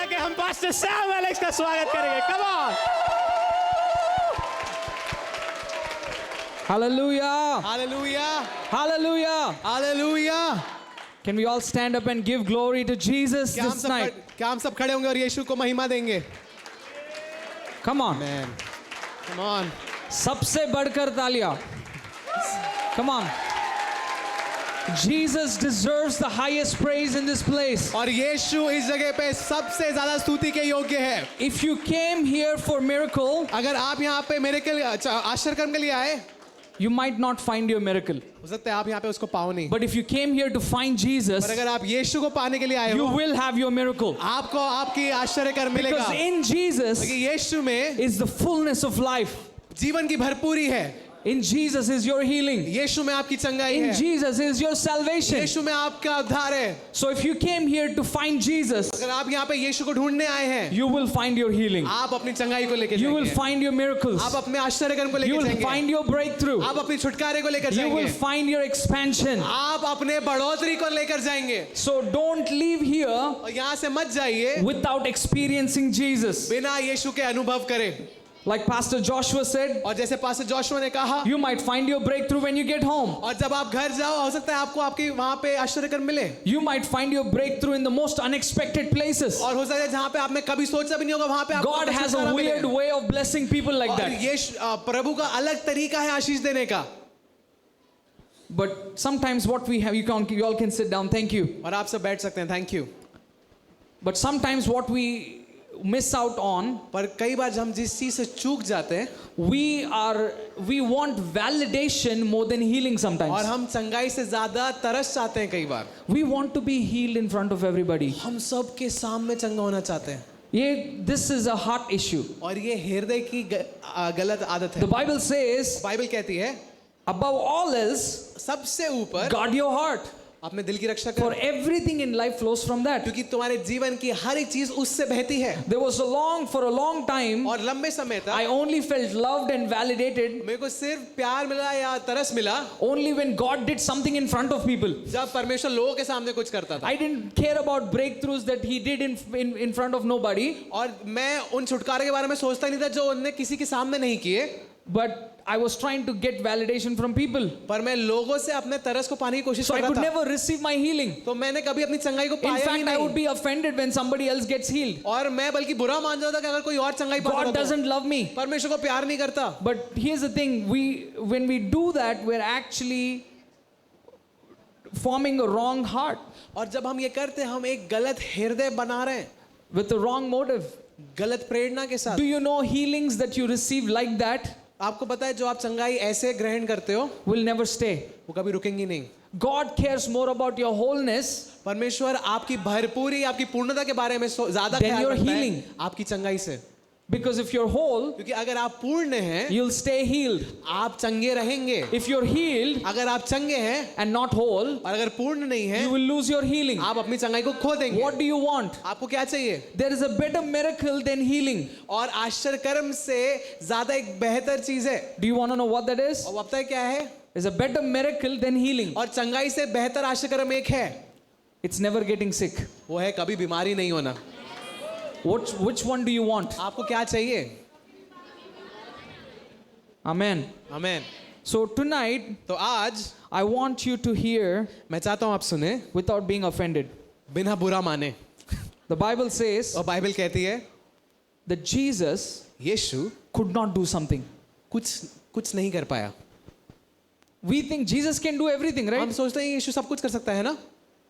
के हम pastor Sam Alex का स्वागत करेंगे। Come on. Hallelujah. Hallelujah. Hallelujah. Hallelujah. Can we all stand up and give glory to Jesus this night? क्या हम सब खड़े होंगे और यीशु को महिमा देंगे? Come on. Amen. Come on. सबसे बढ़कर तालियां. Come on. Jesus deserves the highest praise in this place. और यीशु इस जगह पे सबसे ज़्यादा स्तुति के योग्य है. If you came here for miracle, अगर आप यहाँ पे मिरेकल आश्चर्य कर्म के लिए आए, you might not find your miracle. हो सकता है आप यहाँ पे उसको पाओ नहीं. But if you came here to find Jesus, पर अगर आप यीशु को पाने के लिए आए you हो, will have your miracle. आपको आपकी आश्चर्य कर्म मिलेगा. Because in Jesus क्योंकि यीशु में is the fullness of life. जीवन की भरपूरी है. In Jesus is your healing. यीशु में आपकी चंगाई In है. Jesus is your salvation. यीशु में आपका उद्धार है. So if you came here to find Jesus, अगर आप यहाँ पे यीशु को ढूंढने आए हैं, you will find your healing. आप अपनी चंगाई को लेकर You will जाएंगे. find your miracles. आप अपने आश्चर्य कर्म को You लेकर will जाएंगे. find your breakthrough. आप अपनी छुटकारे को लेकर You will जाएंगे. find your expansion. आप अपने बढ़ोतरी को लेकर जाएंगे. So don't leave here और यहाँ से मत जाइए without experiencing Jesus. बिना यीशु के अनुभव करें. Like Pastor Joshua said, और जैसे पास्टर जोशुआ ने कहा, you might find your breakthrough when you get home. और जब आप घर जाओ हो सकता है आपको आपकी वहाँ पे आश्चर्य कर्म मिले. You might find your breakthrough in the most unexpected places. और हो सकता है जहाँ पे आपने कभी सोचा भी नहीं होगा वहाँ पे आपको God has a छुटकारा weird मिलेगा. way of blessing people like और that. ये प्रभु का अलग तरीका है आशीष देने का. But sometimes what we have, you all can sit down. Thank you. और आप सब बैठ सकते हैं. Thank you. But sometimes what we miss out on, पर कई बार जब हम जिस चीज से चूक जाते हैं, we want validation more than healing और sometimes. हम चंगाई से ज्यादा तरस चाहते हैं. कई बार We want to be healed in front of everybody. हम सब के सामने चंगा होना चाहते हैं. This is a heart issue. और ये हृदय की गलत आदत है. The Bible says, बाइबल कहती है above all else, सबसे ऊपर guard your heart. अपने दिल की रक्षा For करो, everything in life flows from that. क्योंकि तुम्हारे जीवन की हर एक चीज उससे बहती है. There was for a long time, और लंबे समय I तक only felt loved and validated मेरे को सिर्फ प्यार मिला या तरस मिला only when God did something in front of people. जब परमेश्वर लोगों के सामने कुछ करता था. I didn't care about breakthroughs that He did in front of nobody. और मैं उन छुटकारे के बारे में सोचता नहीं था जो उन्होंने किसी के सामने नहीं किए. But I was trying to get validation from people. पर मैं लोगों से अपने तरस को पाने की कोशिश So I कर could रहा था. never receive my healing. तो मैंने कभी अपनी चंगाई को In पाया ही fact, I would नहीं. be offended when somebody else gets healed. और मैं बल्कि बुरा मान जाता था कि अगर कोई और चंगाई पाता God था तो doesn't love me. परमेश्वर को प्यार नहीं करता. But here's the thing, when we do that, we're actually forming a wrong heart और जब हम ये करते हैं हम एक गलत हृदय बना रहे हैं, with the wrong motive. गलत प्रेरणा के साथ. Do you know healings that you receive like that आपको पता है जो आप चंगाई ऐसे ग्रहण करते हो will never stay? वो कभी रुकेंगी नहीं. God cares more about your wholeness परमेश्वर आपकी भरपूरी आपकी पूर्णता के बारे में ज्यादा Then ख्याल your रखता है healing. आपकी चंगाई से. because if you're whole, क्योंकि अगर आप पूर्ण हैं you'll stay healed. आप चंगे रहेंगे. If you're healed अगर आप चंगे हैं and not whole, और अगर पूर्ण नहीं हैं you will lose your healing. आप अपनी चंगाई को खो देंगे. What do you want? आपको क्या चाहिए? There is a better miracle than healing. और आश्चर्य कर्म से ज्यादा एक बेहतर चीज है. Do you want to know what that is? और अब तक क्या है? There's a better miracle than healing. और चंगाई से बेहतर आश्चर्य कर्म एक है. It's never getting sick. वो है कभी बीमारी नहीं होना. Which one do you want? आपको क्या चाहिए? Amen. आमेन. So tonight, तो आज I want you to hear मैं चाहता हूँ आप सुने without being offended. बिना बुरा माने. The Bible says और बाइबल कहती है that Jesus Yeshu could not do something. कुछ नहीं कर पाया. We think Jesus can do everything, हम right? सोचते हैं यीशु सब कुछ कर सकता है ना.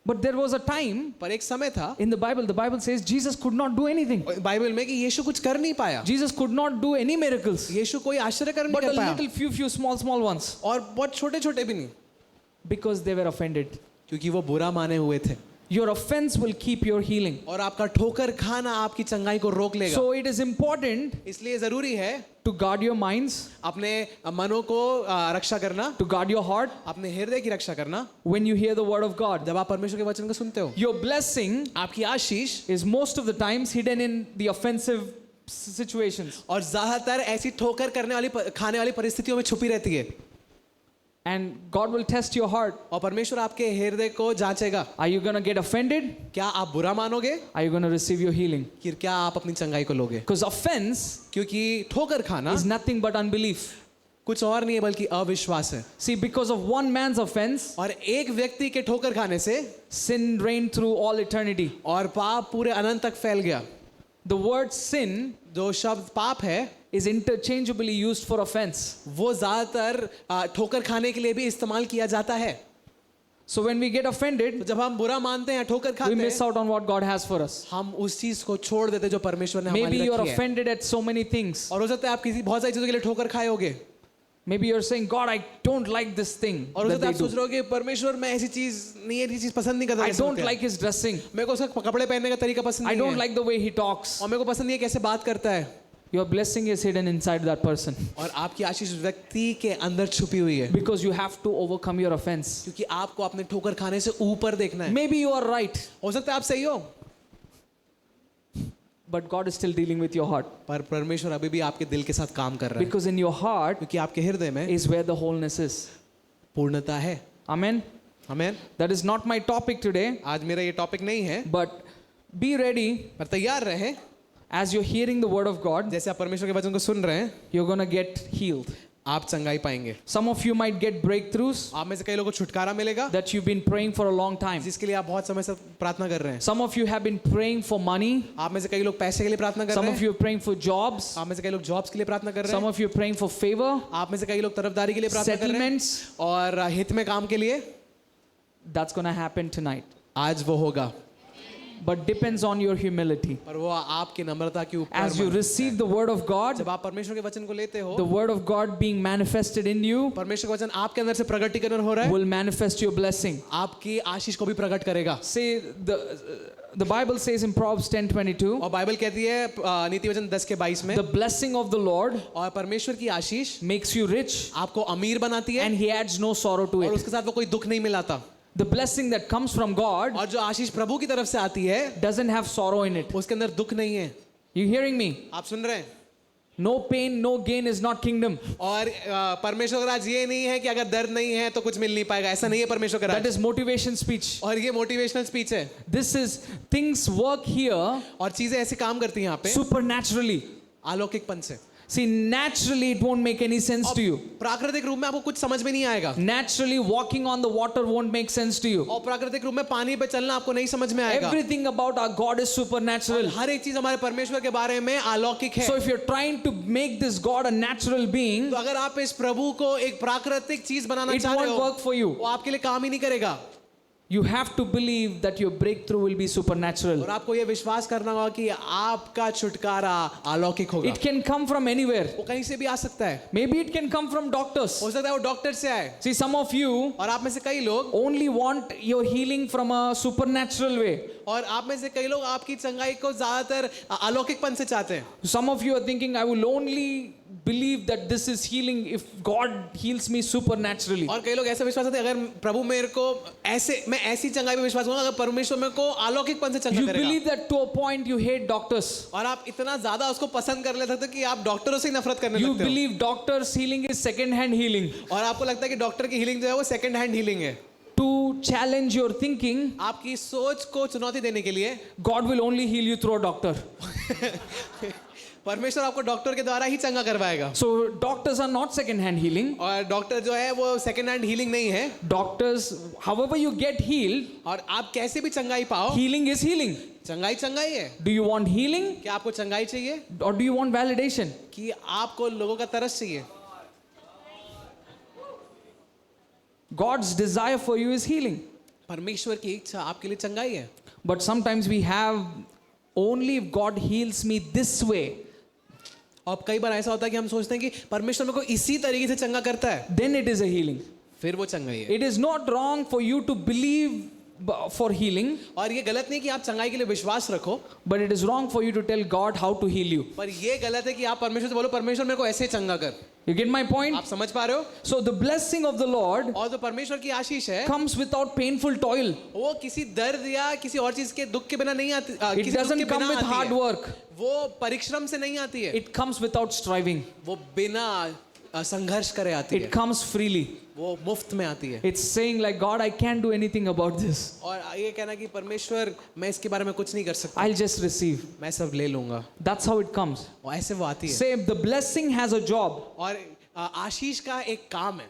But there was a time पर एक समय था in the Bible says Jesus could not do anything. Bible में कि यीशु कुछ कर नहीं पाया. Jesus could not do any miracles. यीशु कोई आश्चर्य कर्म But नहीं a कर पाया. little few small ones. और बहुत छोटे छोटे भी नहीं. Because they were offended. क्योंकि वो बुरा माने हुए थे. Your offense will keep your healing. और आपका ठोकर खाना आपकी चंगाई को रोक लेगा. So it is important इसलिए जरूरी है to guard your minds, अपने मनों को रक्षा करना, to guard your heart अपने हृदय की रक्षा करना. when you hear the word of God. जब आप परमेश्वर के वचन को सुनते हो, Your blessing आपकी आशीष is most of the times hidden in the offensive situations. और ज्यादातर ऐसी ठोकर करने वाली खाने वाली परिस्थितियों में छुपी रहती है. And God will test your heart. और परमेश्वर आपके हृदय को जांचेगा। Are you going to get offended? क्या आप बुरा मानोगे? Are you going to receive your healing? कि क्या आप अपनी चंगाई को लोगे? Because offense क्योंकि ठोकर खाना is nothing but unbelief. कुछ और नहीं है बल्कि अविश्वास है। See, because of one man's offense, और एक व्यक्ति के ठोकर खाने से sin reigned through all eternity. और पाप पूरे अनंत तक फैल गया। The word sin जो शब्द पाप है is interchangeably used for offense. वो ज्यादातर ठोकर खाने के लिए भी इस्तेमाल किया जाता है। So when we get offended, तो जब हम बुरा मानते हैं ठोकर we खाते miss हैं out on what God has for us. हम उस चीज को छोड़ देते जो परमेश्वर ने Maybe हमारे you लिए are रखी है। offended at so many things. और हो सकता है आप किसी बहुत सारी चीजों के लिए ठोकर खाए होगे। Maybe you're saying, God, I don't like this thing और हो that सकता है they आप सोच do. रहे हो कि परमेश्वर मैं ऐसी चीज नहीं ऐसी चीज पसंद नहीं करता I जैसे don't होते हैं। like his dressing. मेरे को उसका कपड़े पहनने का तरीका पसंद I नहीं don't है like the way he talks. और मेरे को पसंद नहीं है कैसे बात करता है। Your blessing is hidden inside that person और आपकी आशीष व्यक्ति के अंदर छुपी हुई है because you have to overcome your offense. क्योंकि आपको अपने ठोकर खाने से ऊपर देखना है। Maybe you are right, हो सकता है आप सही हो but God is still dealing with your heart पर परमेश्वर अभी भी आपके दिल के साथ काम कर रहा है because in your heart क्योंकि आपके हृदय में is where the wholeness is. पूर्णता है। Amen. आमीन। That is not my topic today, आज मेरा ये टॉपिक नहीं है but be ready पर तैयार रहे as you're hearing the word of God, जैसे आप परमेश्वर के वचन को सुन रहे हैं you're going to get healed. आप चंगाई पाएंगे। Some of you might get breakthroughs आप में से कई लोगों को छुटकारा मिलेगा that you've been praying for a long time. जिसके लिए आप बहुत समय से प्रार्थना कर रहे हैं। Some of you have been praying for money. आप में से कई लोग पैसे के लिए प्रार्थना कर Some रहे of हैं। you are praying for jobs. आप में से कई लोग जॉब्स के लिए प्रार्थना कर रहे Some हैं। of you are praying for favor, आप में से कई लोग तरफदारी के लिए प्रार्थना कर रहे हैं settlements. और हित में काम के लिए। That's going to happen tonight. आज वो होगा But depends on your humility. पर वो आपकी नम्रता के ऊपर As you मन- receive the word of God, जब आप परमेश्वर के वचन को लेते हो the word of God being manifested in you परमेश्वर का वचन आपके अंदर से प्रकटीकरण हो रहा है will manifest your blessing. आपकी आशीष को भी प्रकट करेगा। Say the Bible says in Proverbs 10:22, और बाइबल कहती है नीति वचन 10 के 22 में the blessing of the Lord और परमेश्वर की आशीष makes you rich आपको अमीर बनाती है and he adds no sorrow to और it. उसके साथ वो कोई दुख नहीं मिलाता। The blessing that comes from God और जो आशीष प्रभु की तरफ से आती है doesn't have sorrow in it. उसके अंदर दुख नहीं है। You hearing me? आप सुन रहे हैं? No pain, no gain is not kingdom. और परमेश्वर का राज ये नहीं है कि अगर दर्द नहीं है तो कुछ मिल नहीं पाएगा, ऐसा नहीं है परमेश्वर का That Raj. is motivation speech. और ये मोटिवेशनल स्पीच है This is things work here और चीजें ऐसे काम करती हैं यहाँ पे supernaturally. अलौकिकपन से। See, naturally it won't make any sense to you. प्राकृतिक रूप में आपको कुछ समझ में नहीं आएगा Naturally walking on the water won't make sense to you. और प्राकृतिक रूप में पानी पे चलना आपको नहीं समझ में आएगा। Everything about our God is supernatural. हर एक चीज हमारे परमेश्वर के बारे में अलौकिक है। So if you're trying to make this God a natural being, तो अगर आप इस प्रभु को एक प्राकृतिक चीज बनाना it चाह रहे won't हो work for you. वो आपके लिए काम ही नहीं करेगा। You have to believe that your breakthrough will be supernatural. और आपको ये विश्वास करना होगा कि आपका छुटकारा अलौकिक होगा। It can come from anywhere. वो कहीं से भी आ सकता है। Maybe it can come from doctors. हो सकता है वो डॉक्टर से आए See, some of you और आप में से कई लोग only want your healing from a supernatural way. और आप में से कई लोग आपकी चंगाई को ज्यादातर अलौकिकपन से चाहते हैं। Some of you are thinking, I will only believe that this is healing if God heals me supernaturally. और कई लोग ऐसा विश्वास करते हैं अगर प्रभु मेरे को ऐसे मैं ऐसी चंगाई पे विश्वास करूंगा अगर परमेश्वर मेरे को अलौकिकपन से चंगा You करेगा। believe that to a point you hate doctors. और आप इतना ज्यादा उसको पसंद कर लेते हो कि आप डॉक्टरों से ही नफरत करने You लगते हो। believe doctors healing is second hand healing. और आपको लगता है कि डॉक्टर की हीलिंग जो है वो सेकंड हैंड हीलिंग है। To challenge your thinking, आपकी सोच को चुनौती देने के लिए God will only heal you through a doctor. परमेश्वर आपको डॉक्टर के द्वारा ही चंगा करवाएगा। So doctors are not second hand healing. और डॉक्टर जो है वो सेकंड हैंड हीलिंग नहीं है। Doctors, however you get healed, और आप कैसे भी चंगाई पाओ healing is healing. चंगाई चंगाई है। Do you want healing क्या आपको चंगाई चाहिए or do you want validation? कि आपको लोगों का तरस चाहिए? God's desire for you is healing. परमेश्वर की इच्छा आपके लिए चंगाई है। But sometimes we have only if God heals me this way, और कई बार ऐसा होता है कि हम सोचते हैं कि परमेश्वर मेरे को इसी तरीके से चंगा करता है, then it is a healing. फिर वो चंगाई है। It is not wrong for you to believe for healing, और ये गलत नहीं कि आप चंगाई के लिए विश्वास रखो, but it is wrong for you to tell God how to heal you. पर ये गलत है कि आप परमेश्वर से बोलो परमेश्वर मेरे को ऐसे चंगा कर। You get my point? आप समझ पा रहे हो? So the blessing of the Lord और जो परमेश्वर की आशीष है comes without painful toil. वो किसी दर्द या किसी और चीज के दुख के बिना नहीं आती। It किसी दुख doesn't के come बिना with आती hard है। work. वो परिश्रम से नहीं आती है। It comes without striving. वो बिना संघर्ष करे आती है, It comes freely. वो मुफ्त में आती है। It's saying like, God, I can't do anything about this. और ये कहना कि परमेश्वर मैं इसके बारे में कुछ नहीं कर सकता, I'll just receive. मैं सब ले लूंगा। That's how it comes. और ऐसे वो आती है। Say, the blessing has a job. और आशीष का एक काम है,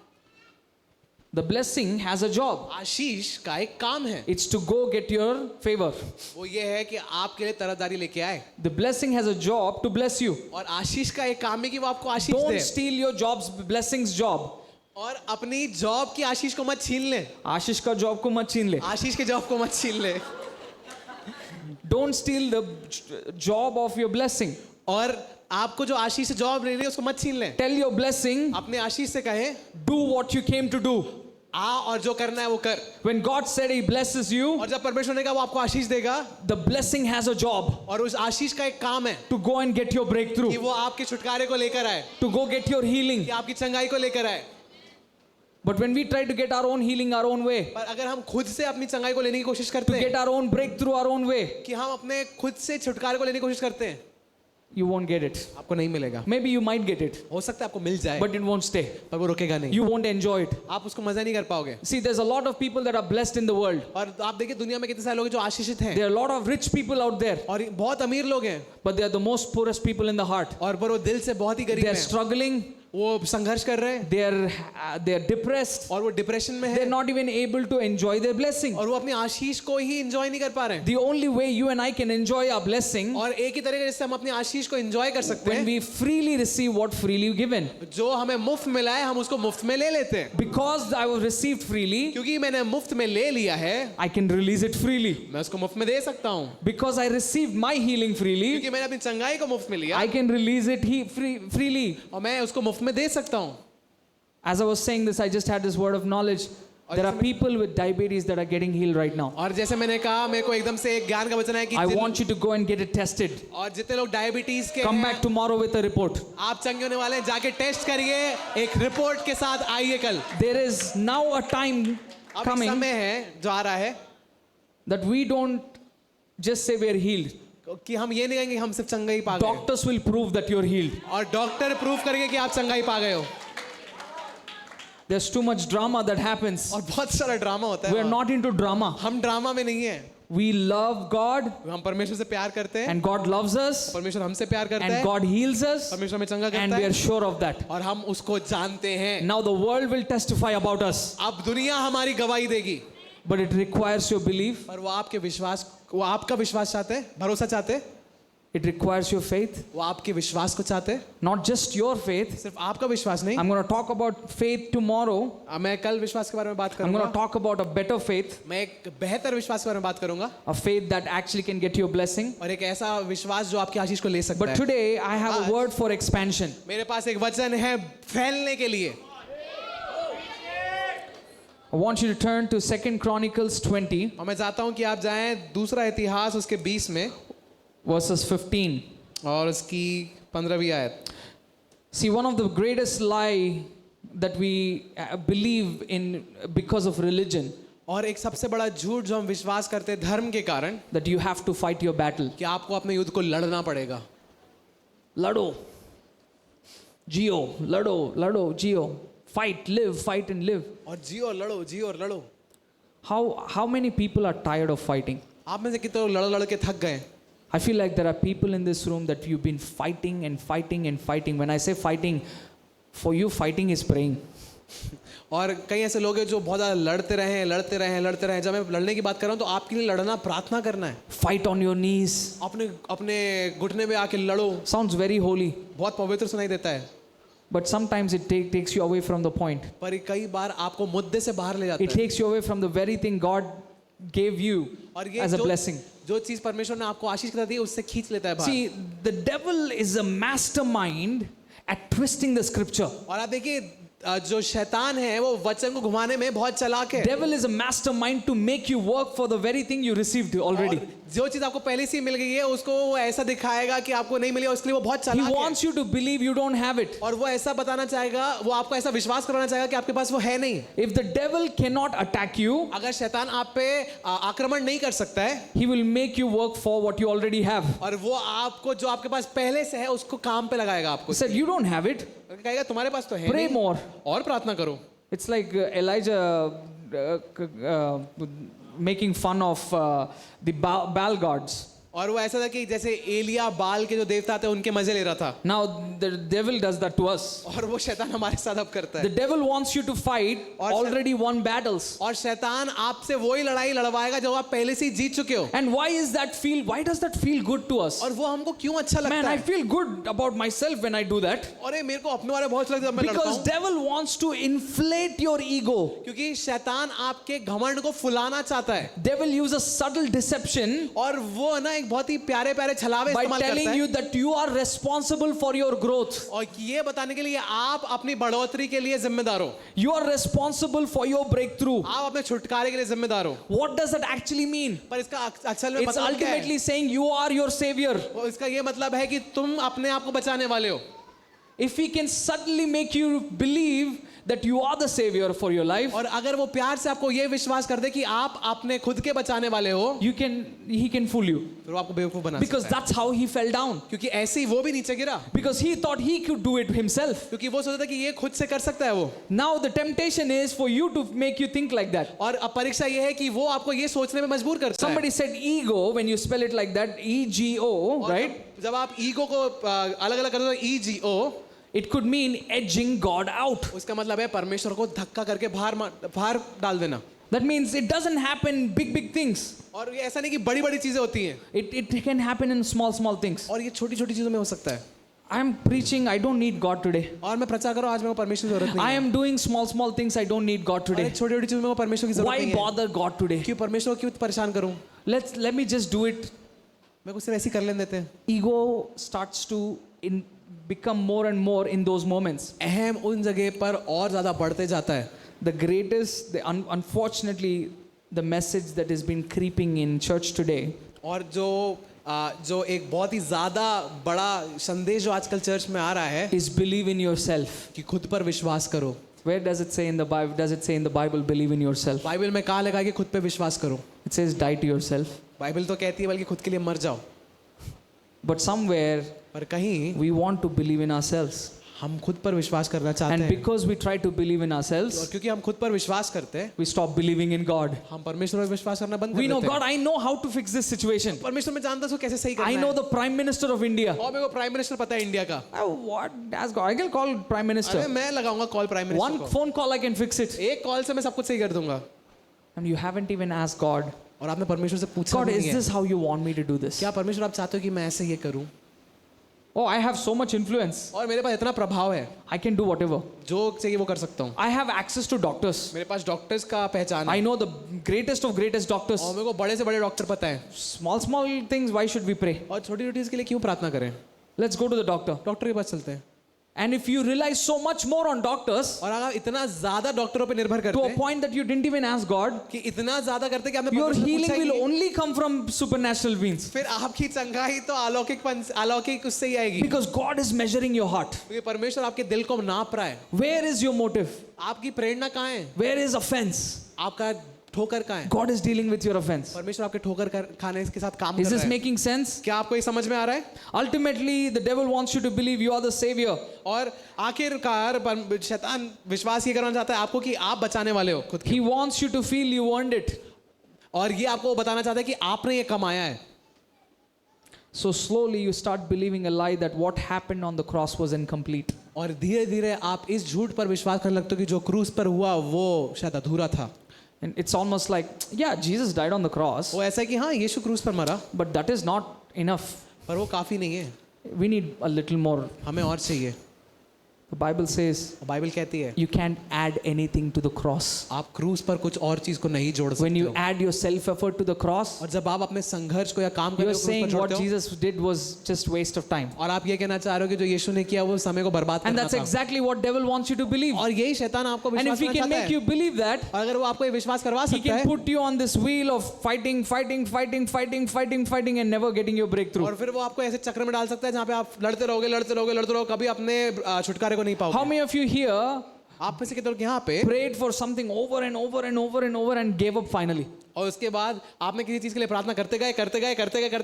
The blessing has a job. आशीष का एक काम है, It's to go get your favor. वो ये है कि आपके लिए तरफदारी लेके आए। The blessing has a job to bless you. और आशीष का एक काम है कि वो आपको आशीष Don't they. steal your job's blessings job. और अपनी जॉब की आशीष को मत छीन ले, आशीष का जॉब को मत छीन ले. आशीष के जॉब को मत छीन ले। Don't steal the job of your blessing. और आपको जो आशीष से जॉब ले रही है उसको मत छीन ले। Tell your blessing, अपने आशीष से कहे do what you came to do. आ और जो करना है वो कर। When God said He blesses you, और जब परमेश्वर ने कहा वो आपको आशीष देगा, the blessing has a job और उस आशीष का एक काम है to go and get your कि breakthrough, वो आपके छुटकारे को लेकर आए, to go get your healing. कि आपकी चंगाई को लेकर आए। But when we try to get our own healing our own way, पर अगर हम खुद से अपनी चंगाई को लेने की कोशिश करते to हैं, get our own breakthrough our own way, कि हम अपने खुद से छुटकारे को लेने की कोशिश करते हैं, you won't get it. आपको नहीं मिलेगा। Maybe you might get it, हो सकता है आपको मिल जाए, but it won't stay. पर वो रुकेगा नहीं, You won't enjoy it. आप उसको मजा नहीं कर पाओगे। See, there's a lot of people that are blessed in the world. और आप देखिए दुनिया में कितने सारे लोग हैं जो आशीषित हैं, There are a lot of rich people out there, और बहुत अमीर लोग हैं, but they are the most poorest people in the heart. और पर वो दिल से बहुत ही गरीब They are हैं, struggling, वो संघर्ष कर रहे हैं, they are depressed, और वो डिप्रेशन में they're है, not even able to enjoy their blessing. और वो अपनी आशीष को ही एंजॉय नहीं कर पा रहे हैं। The only way you and I can enjoy our blessing, और एक ही तरीके से हम अपनी आशीष को एंजॉय कर सकते when हैं, we freely receive what freely given. जो हमें मुफ्त मिला है हम उसको मुफ्त में ले लेते हैं। Because I was received freely, क्योंकि मैंने मुफ्त में ले लिया है, I can release it freely. मैं उसको मुफ्त में दे सकता हूँ। Because I received my healing freely, क्योंकि मैंने अपनी चंगाई को मुफ्त में लिया, I can release it freely. और मैं उसको मुफ्त में दे सकता हूँ। As I was saying this, I just had this word of knowledge. There are people with diabetes that are getting healed right now. और जैसे मैंने कहा, मेरे को एकदम से एक ज्ञान का वचन है कि I want you to go and get it tested. और जितने लोग डायबिटीज के Come हैं, back tomorrow with a report. आप चंगे होने वाले हैं, जाके टेस्ट करिए, एक रिपोर्ट के साथ आइए कल। There is now a time अब एक coming समय है जो आ रहा है that we don't just say we are healed. कि हम ये नहीं कहेंगे कि हम सिर्फ चंगाई पा गए, Doctors will prove that you're healed. और डॉक्टर प्रूव करेंगे कि आप चंगाई पा गए हो। There's too much drama that happens. और बहुत सारा ड्रामा होता We है are वहाँ। not into drama. हम ड्रामा में नहीं है, We love God हम परमेश्वर से प्यार करते हैं, and God loves us परमेश्वर हमसे प्यार करता and है, God heals us परमेश्वर हमें चंगा and करता we है, are sure of that. और हम उसको जानते हैं। Now the world will testify about us, अब दुनिया हमारी गवाही देगी, but it requires your belief. पर वो आपके विश्वास, वो आपका विश्वास चाहते हैं, भरोसा चाहते हैं, It requires your faith, वो आपके विश्वास को चाहते हैं, not just your faith. सिर्फ आपका विश्वास नहीं। I'm going to talk about faith tomorrow. मैं कल विश्वास के बारे में बात I'm going करूंगा, to talk about a better faith, मैं एक बेहतर विश्वास के बारे में बात करूंगा, a faith that actually can get you a blessing. और एक ऐसा विश्वास जो आपकी आशीष को ले सकता But है। today I have a word for expansion. मेरे पास एक वचन है फैलने के लिए। I want you to turn to 2 Chronicles 20, और मैं चाहता हूं कि आप जाएं दूसरा इतिहास उसके 20 में verses 15. और उसकी 15वीं आयत। See, one of the greatest lie that we believe in because of religion, और एक सबसे बड़ा झूठ जो हम विश्वास करते हैं धर्म के कारण, that you have to fight your battle. कि आपको अपने युद्ध को लड़ना पड़ेगा। Lado, Geo, Lado, Geo. Fight, fight and live. और जियो लड़ो, जियो और लड़ो। How many people are tired of fighting? आप में से कितने लोग लड़ लड़ के थक गए? I feel like there are people in this room that you've been fighting and fighting and fighting. When I say fighting, for you fighting is praying. और कई ऐसे लोग हैं जो बहुत ज़्यादा लड़ते रहे। जब मैं लड़ने की बात कर रहा हूँ तो आपके लिए लड़ना प्रार्थना करना है। Fight on your knees. अपने घुटने में आके लड़ो। Sounds very holy, बहुत पवित्र सुनाई देता है, but sometimes it takes you away from the point. पर ये कई बार आपको मुद्दे से बाहर ले जाता It है। takes you away from the very thing God gave you और ये as a blessing. जो चीज परमेश्वर ने आपको आशीष दी है उससे खींच लेता है बाहर। See, the devil is a mastermind at twisting the scripture. और आप देखिए जो शैतान है वो वचन को घुमाने में बहुत चालाक है। Devil is a mastermind to make you work for the very thing you received already. और जो चीज आपको पहले से ही मिल गई है उसको वो ऐसा दिखाएगा कि आपको नहीं मिली और इसलिए वो बहुत He चालाक है wants you to believe you don't have it. और वो ऐसा बताना चाहेगा, वो आपको ऐसा विश्वास कराना चाहेगा कि आपके पास वो है नहीं। If the devil cannot attack you, अगर शैतान आप पे आक्रमण नहीं कर सकता है he will make you work for what you already have. और वो आपको जो आपके पास पहले से है उसको काम पे लगाएगा आपको। He said, you don't have it. कहेगा तुम्हारे पास तो है Pray नहीं, more. और प्रार्थना करो। It's like Elijah making fun of the Baal gods. और वो ऐसा था कि जैसे एलिया बाल के जो देवता थे उनके मजे ले रहा था Now the devil does that to us. और वो शैतान हमारे साथ अब करता The है। devil wants you to fight already won battles. और शैतान आपसे वही लड़ाई लड़वाएगा जो आप पहले से ही जीत चुके हो। And why does that feel good to us? और वो हमको क्यों अच्छा Man, लगता I है? feel good about myself when I do that. और ये मेरे को अपने बारे में बहुत लगता है जब मैं लड़ता Because हूँ, devil wants to inflate your ego. क्योंकि शैतान आपके घमंड को फुलाना चाहता है Devil uses subtle deception और वो ना एक बहुत ही प्यारे प्यारे छलावे by इस्तेमाल करता telling है you that you are responsible for your growth. और ये बताने के लिए आप अपनी बढ़ोतरी के लिए जिम्मेदार हो, You are responsible for your breakthrough. आप अपने छुटकारे के लिए जिम्मेदार हो। What does that actually mean? पर इसका असल में It's मतलब क्या है? ultimately saying you are your savior. वो इसका ये मतलब है कि तुम अपने आप को बचाने वाले हो। If he can subtly make you believe that you are the savior for your life, और अगर वो प्यार से आपको ये विश्वास कर दे कि आप अपने खुद के बचाने वाले हो, he can fool you. फिर वो आपको बेवकूफ बना Because सकता है। that's how he fell down. क्योंकि ऐसे ही वो भी नीचे गिरा, Because he thought he could do it himself. क्योंकि वो सोचता था कि ये खुद से कर सकता है वो। Now the temptation is for you to make you think like that. और अब परीक्षा ये है कि वो आपको ये सोचने में मजबूर करता है। Somebody said ego, when you spell it like that, E-G-O, और right? जब आप ईगो को अलग अलग करते हो EGO, It could mean edging God out. उसका मतलब है परमेश्वर को धक्का करके बाहर डाल देना। That means it doesn't happen big things. और ये ऐसा नहीं कि बड़ी बड़ी चीजें होती हैं, It can happen in small things. और ये छोटी छोटी चीजों में हो सकता है। I am preaching, I don't need God today. और मैं प्रचार कर रहा हूँ, आज मेरे को परमेश्वर की जरूरत नहीं I है। am doing small things, I don't need God और today. एक छोटी छोटी चीजों में परमेश्वर की जरूरत Why नहीं है। bother God today? क्यों परमेश्वर को क्यों परेशान करूं? Let me just do it. मैं को सिर्फ ऐसे ही कर लेने देते हैं। Ego starts to become more and more in those moments. अहम उन जगह पर और ज्यादा बढ़ते जाता है। Unfortunately, the message that has been creeping in church today और जो एक बहुत ही ज्यादा बड़ा संदेश जो आजकल चर्च में आ रहा है is believe in yourself. कि खुद पर विश्वास करो। Where does it say in the Bible? Does it say in the Bible, believe in yourself? Bible में कहा लगा कि खुद पे विश्वास करो। It says die to yourself. Bible तो कहती है बल्कि खुद के लिए मर जाओ। But somewhere पर कहीं we want to believe in ourselves. हम खुद पर विश्वास करना चाहते And हैं, because we try to believe in और ourselves, क्योंकि हम खुद पर विश्वास करते हैं, we stop believing in God. हम परमेश्वर पर विश्वास करना बंद कर We know, देते God, हैं। I know how to fix this situation. परमेश्वर में जानता हूँ कैसे सही करना I know है। the Prime Minister of India. और मेरे को प्राइम मिनिस्टर पता है इंडिया का। What? Ask God. I can call Prime अरे Minister. मैं लगाऊंगा कॉल प्राइम मिनिस्टर One को। phone call I can fix it. एक कॉल से मैं सब कुछ सही कर दूंगा। And you haven't even asked God, और आपने परमेश्वर से पूछा God, भी is नहीं है, this how you want me to do this? क्या परमेश्वर आप चाहते हो कि मैं ऐसे ये करूं? Oh, I have so much influence. और मेरे पास इतना प्रभाव है, I can do whatever. जो चाहिए वो कर सकता हूँ। I have access to doctors. मेरे पास डॉक्टर्स का पहचान है, I know the greatest of greatest doctors. और मेरे को बड़े से बड़े डॉक्टर पता है। Small things, why should we pray? और छोटी छोटी चीज के लिए क्यों प्रार्थना करें? Let's go to the doctor. Doctor के पास चलते हैं। And if you rely so much more on doctors और अगर आप इतना ज्यादा डॉक्टरों पे निर्भर to करते a हैं point that you didn't even ask God, कि इतना ज्यादा करते कि आपने your परमेश्वर से healing पूछा ही will नहीं, only come from supernatural means. फिर आपकी चंगाई तो अलौकिक उससे ही आएगी, Because God is measuring your heart. क्योंकि परमेश्वर आपके दिल को नाप रहा है। Where is your motive? आपकी प्रेरणा कहाँ है? Where is offense? आपका ठोकर कहाँ है? God is dealing with your offense. परमेश्वर आपके ठोकर खाने के साथ काम Is कर this रहा है। making sense? क्या आपको ये समझ में आ रहा है? Ultimately, the devil wants you to believe you are the savior. और आखिरकार शैतान विश्वास ये करना चाहता है आपको कि आप बचाने वाले हो खुद He wants you to feel you earned it. और ये आपको बताना चाहता है कि आपने ये कमाया है। So slowly you start believing a lie that what happened on the cross was incomplete. और धीरे धीरे आप इस झूठ पर विश्वास करने लगते हो कि जो क्रूस पर हुआ वो शायद अधूरा था। And it's almost like, yeah, Jesus died on the cross, वो ऐसा है कि हाँ यीशु क्रूस पर मरा, but that is not enough. पर वो काफी नहीं है, We need a little more. हमें और चाहिए। The Bible says बाइबल कहती है you can't add anything to the cross. आप क्रूस पर कुछ और चीज को नहीं जोड़ सकते When you हो। add your self effort to the cross, और जब आप अपने संघर्ष को या काम you करने are को क्रूस saying पर what जोड़ते हो Jesus did was just waste of time. और आप ये कहना चाह रहे हो कि जो यीशु ने किया वो समय को बर्बाद And करना that's था। exactly what devil wants you to believe. और यही शैतान आपको And विश्वास if he कराना can चाहता make है you believe that, और अगर वो आपको ये विश्वास करवा he सकता can है put you on this wheel of fighting and never getting your breakthrough. और फिर वो आपको ऐसे चक्र में डाल सकता है जहाँ पे आप लड़ते रहोगे कभी अपने छुटकारे को नहीं How पाओगे। many of you here आप में से कितने लोग यहाँ पे prayed for something over and gave up finally? और उसके बाद आपने किसी चीज के लिए प्रार्थना करते गए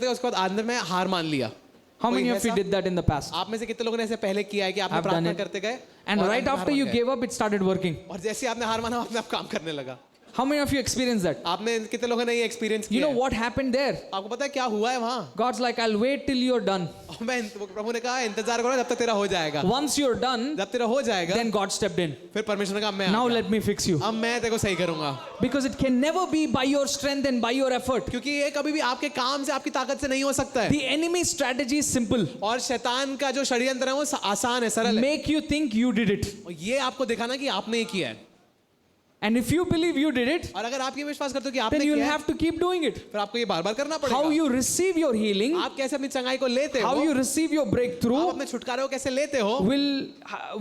उसके बाद अंदर में हार मान लिया। How कोई many of you वैसा? did that in the past? आप में से कितने लोगों ने ऐसे पहले किया है कि आपने I've done प्रार्थना it. करते गए And और right अंदर हार after मान you गए। gave up, it started working. और जैसे ही आपने हार माना अपने आप काम करने लगा। How many of you experienced that? आपने कितने लोगों ने ये एक्सपीरियंस You किया know है? what happened there? आपको पता है क्या हुआ है वहाँ? God's like, I'll wait till you're done. और प्रभु ने कहा इंतजार करो जब तक तेरा हो जाएगा। Once you're done, जब तेरा हो जाएगा then God stepped in. फिर परमेश्वर ने कहा मैं Now आ गया। let me fix you. अब मैं तेरे को सही करूंगा। Because it can never be by your strength and by your effort. क्योंकि ये कभी भी आपके काम से आपकी ताकत से नहीं हो सकता है। The enemy's strategy is simple. और शैतान का जो षड्यंत्र है वो आसान है, सरल है। Make you think you did it. और ये आपको दिखाना कि आपने ही किया है। And if you believe you did it, और अगर आप ये विश्वास करते हो कि then आपने you'll किया है, have to keep doing it. फिर आपको ये बार-बार करना पड़ेगा। How you receive your healing, आप कैसे अपनी चंगाई को लेते हो? how you receive your आप breakthrough अपने छुटकारे को कैसे लेते हो?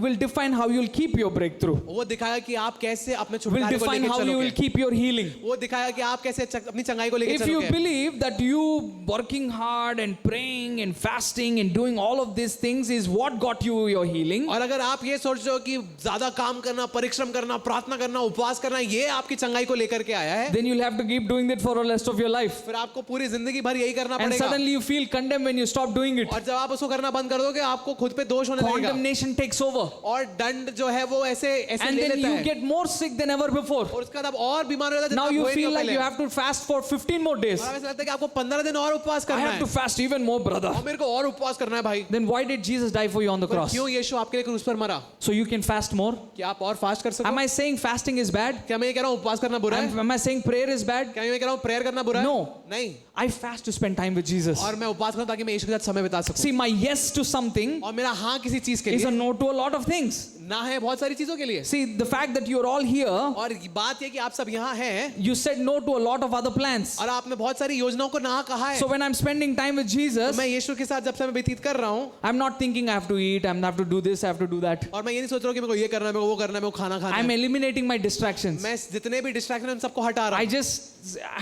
will define how you'll keep your breakthrough. वो दिखाएगा कि आप कैसे अपने Will छुटकारे को define लेके how you will चलोगे। keep your healing. वो दिखाएगा कि आप कैसे अपनी चंगाई को लेके If you चलोगे। believe that you working hard and praying and fasting and doing all of these things is what got you your healing, और अगर आप ये सोचते हो कि ज्यादा काम करना, परिश्रम करना, प्रार्थना करना, उपवास करना ये आपकी चंगाई को लेकर के आया है, then you'll have to keep doing that for the rest of your life. फिर आपको पूरी जिंदगी भर यही करना And पड़ेगा। suddenly you feel condemned when you stop doing it. और जब आप उसको करना बंद कर दोगे आपको खुद पे दोष होने लगेगा Condemnation takes over. और दंड जो है वो ऐसे ऐसे And ले then लेता you है get more sick than ever before. और उसके बाद आप और बीमार हो जाते हैं Now जितना you आप हुए feel नहीं like पहले। you have to fast for 15 more days. और अब ऐसा लगता है कि आपको 15 दिन और उपवास I करना have है to fast even more, brother. और मेरे को और उपवास करना है भाई। Then why did Jesus die for you on the पर cross? क्यों यीशु आपके लिए क्रूस पर मरा? So you can fast more? क्या आप और फास्ट कर सको? Am I saying fasting is bad? क्या मैं ये कह रहा हूँ उपवास करना बुरा है? Am I saying prayer is bad? क्या मैं कह रहा हूँ प्रेयर करना बुरा है? No. नहीं। I fast to spend time with Jesus. और मैं उपवास करता ताकि मैं यीशु के साथ समय बिता सकूं। See, my yes to something और मेरा हाँ किसी चीज के is a लिए no to a lot of things. ना है बहुत सारी चीजों के लिए। See, the fact that you're all here, और बात ये कि आप सब यहाँ हैं you said no to a lot of other plans. और आपने बहुत सारी योजनाओं को ना कहा है। So when I'm spending time with Jesus, मैं यीशु के साथ जब समय व्यतीत कर रहा हूँ I'm not thinking I have to eat, I have to do this, I have to do that. और मैं ये नहीं सोच रहा हूँ कि मेरे को ये करना है, मेरे को वो करना है, मेरे को खाना खाना I'm है। eliminating my distractions. मैं जितने भी डिस्ट्रैक्शन हैं उन सबको हटा रहा I हूँ। just,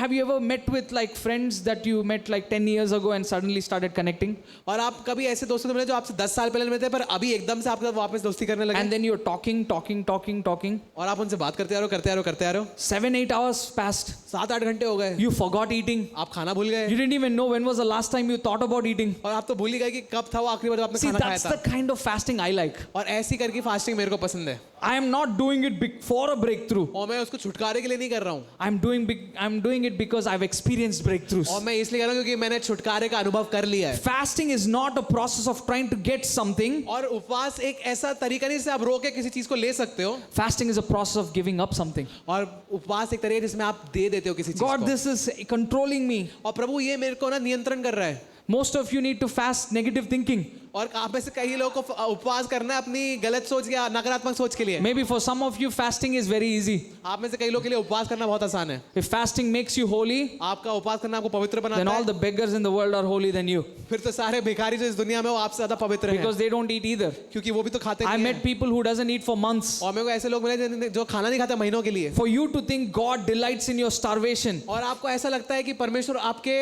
have you ever met with like friends that you met like 10 years ago and suddenly started connecting? और आप कभी ऐसे दोस्तों से मिले जो आपसे 10 साल पहले मिले थे पर अभी एकदम से आपके साथ वापस दोस्ती करने लगे And then you're talking. और आप उनसे बात करते आ रहे हो 7-8 hours passed. 7-8 घंटे हो गए You forgot eating. आप खाना भूल गए You didn't even know when was the last time you thought about eating. और आप तो भूल ही गए कि कब था वो आखिरी बार जब आपने See, खाना खाया that's था the kind of fasting I like. और ऐसी करके फास्टिंग मेरे को पसंद है I am not doing it for a breakthrough. और मैं उसको छुटकारे के लिए नहीं कर रहा हूँ I'm doing it because I've experienced breakthroughs. और मैं इसलिए कर रहा हूँ क्योंकि मैंने छुटकारे का अनुभव कर लिया है Fasting is not a process of trying to get something. और उपवास एक ऐसा तरीका नहीं जिससे आप रो के किसी चीज को ले सकते हो Fasting is a process of giving up something. और उपवास एक तरीका है जिसमें आप दे देते हो किसी चीज God, को this is controlling me. और प्रभु ये मेरे को ना नियंत्रण कर रहा है Most of you need to fast negative thinking. और आप में से कई लोगों को उपवास करना है अपनी गलत सोच या नकारात्मक सोच के लिए Maybe for some of you, fasting is very easy. आप में से कई लोगों के लिए उपवास करना बहुत आसान है If fasting makes you holy, आपका उपवास करना आपको पवित्र then बनाता all है the beggars in the world are holy than you. फिर तो सारे भिखारी जो इस दुनिया में वो आपसे ज्यादा पवित्र हैं Because they don't eat either. क्योंकि वो भी तो खाते I नहीं met हैं people who doesn't eat for months. और मेरे को ऐसे लोग मिले जो खाना नहीं खाते महीनों के लिए For you to think God delights in your starvation और आपको ऐसा लगता है कि परमेश्वर आपके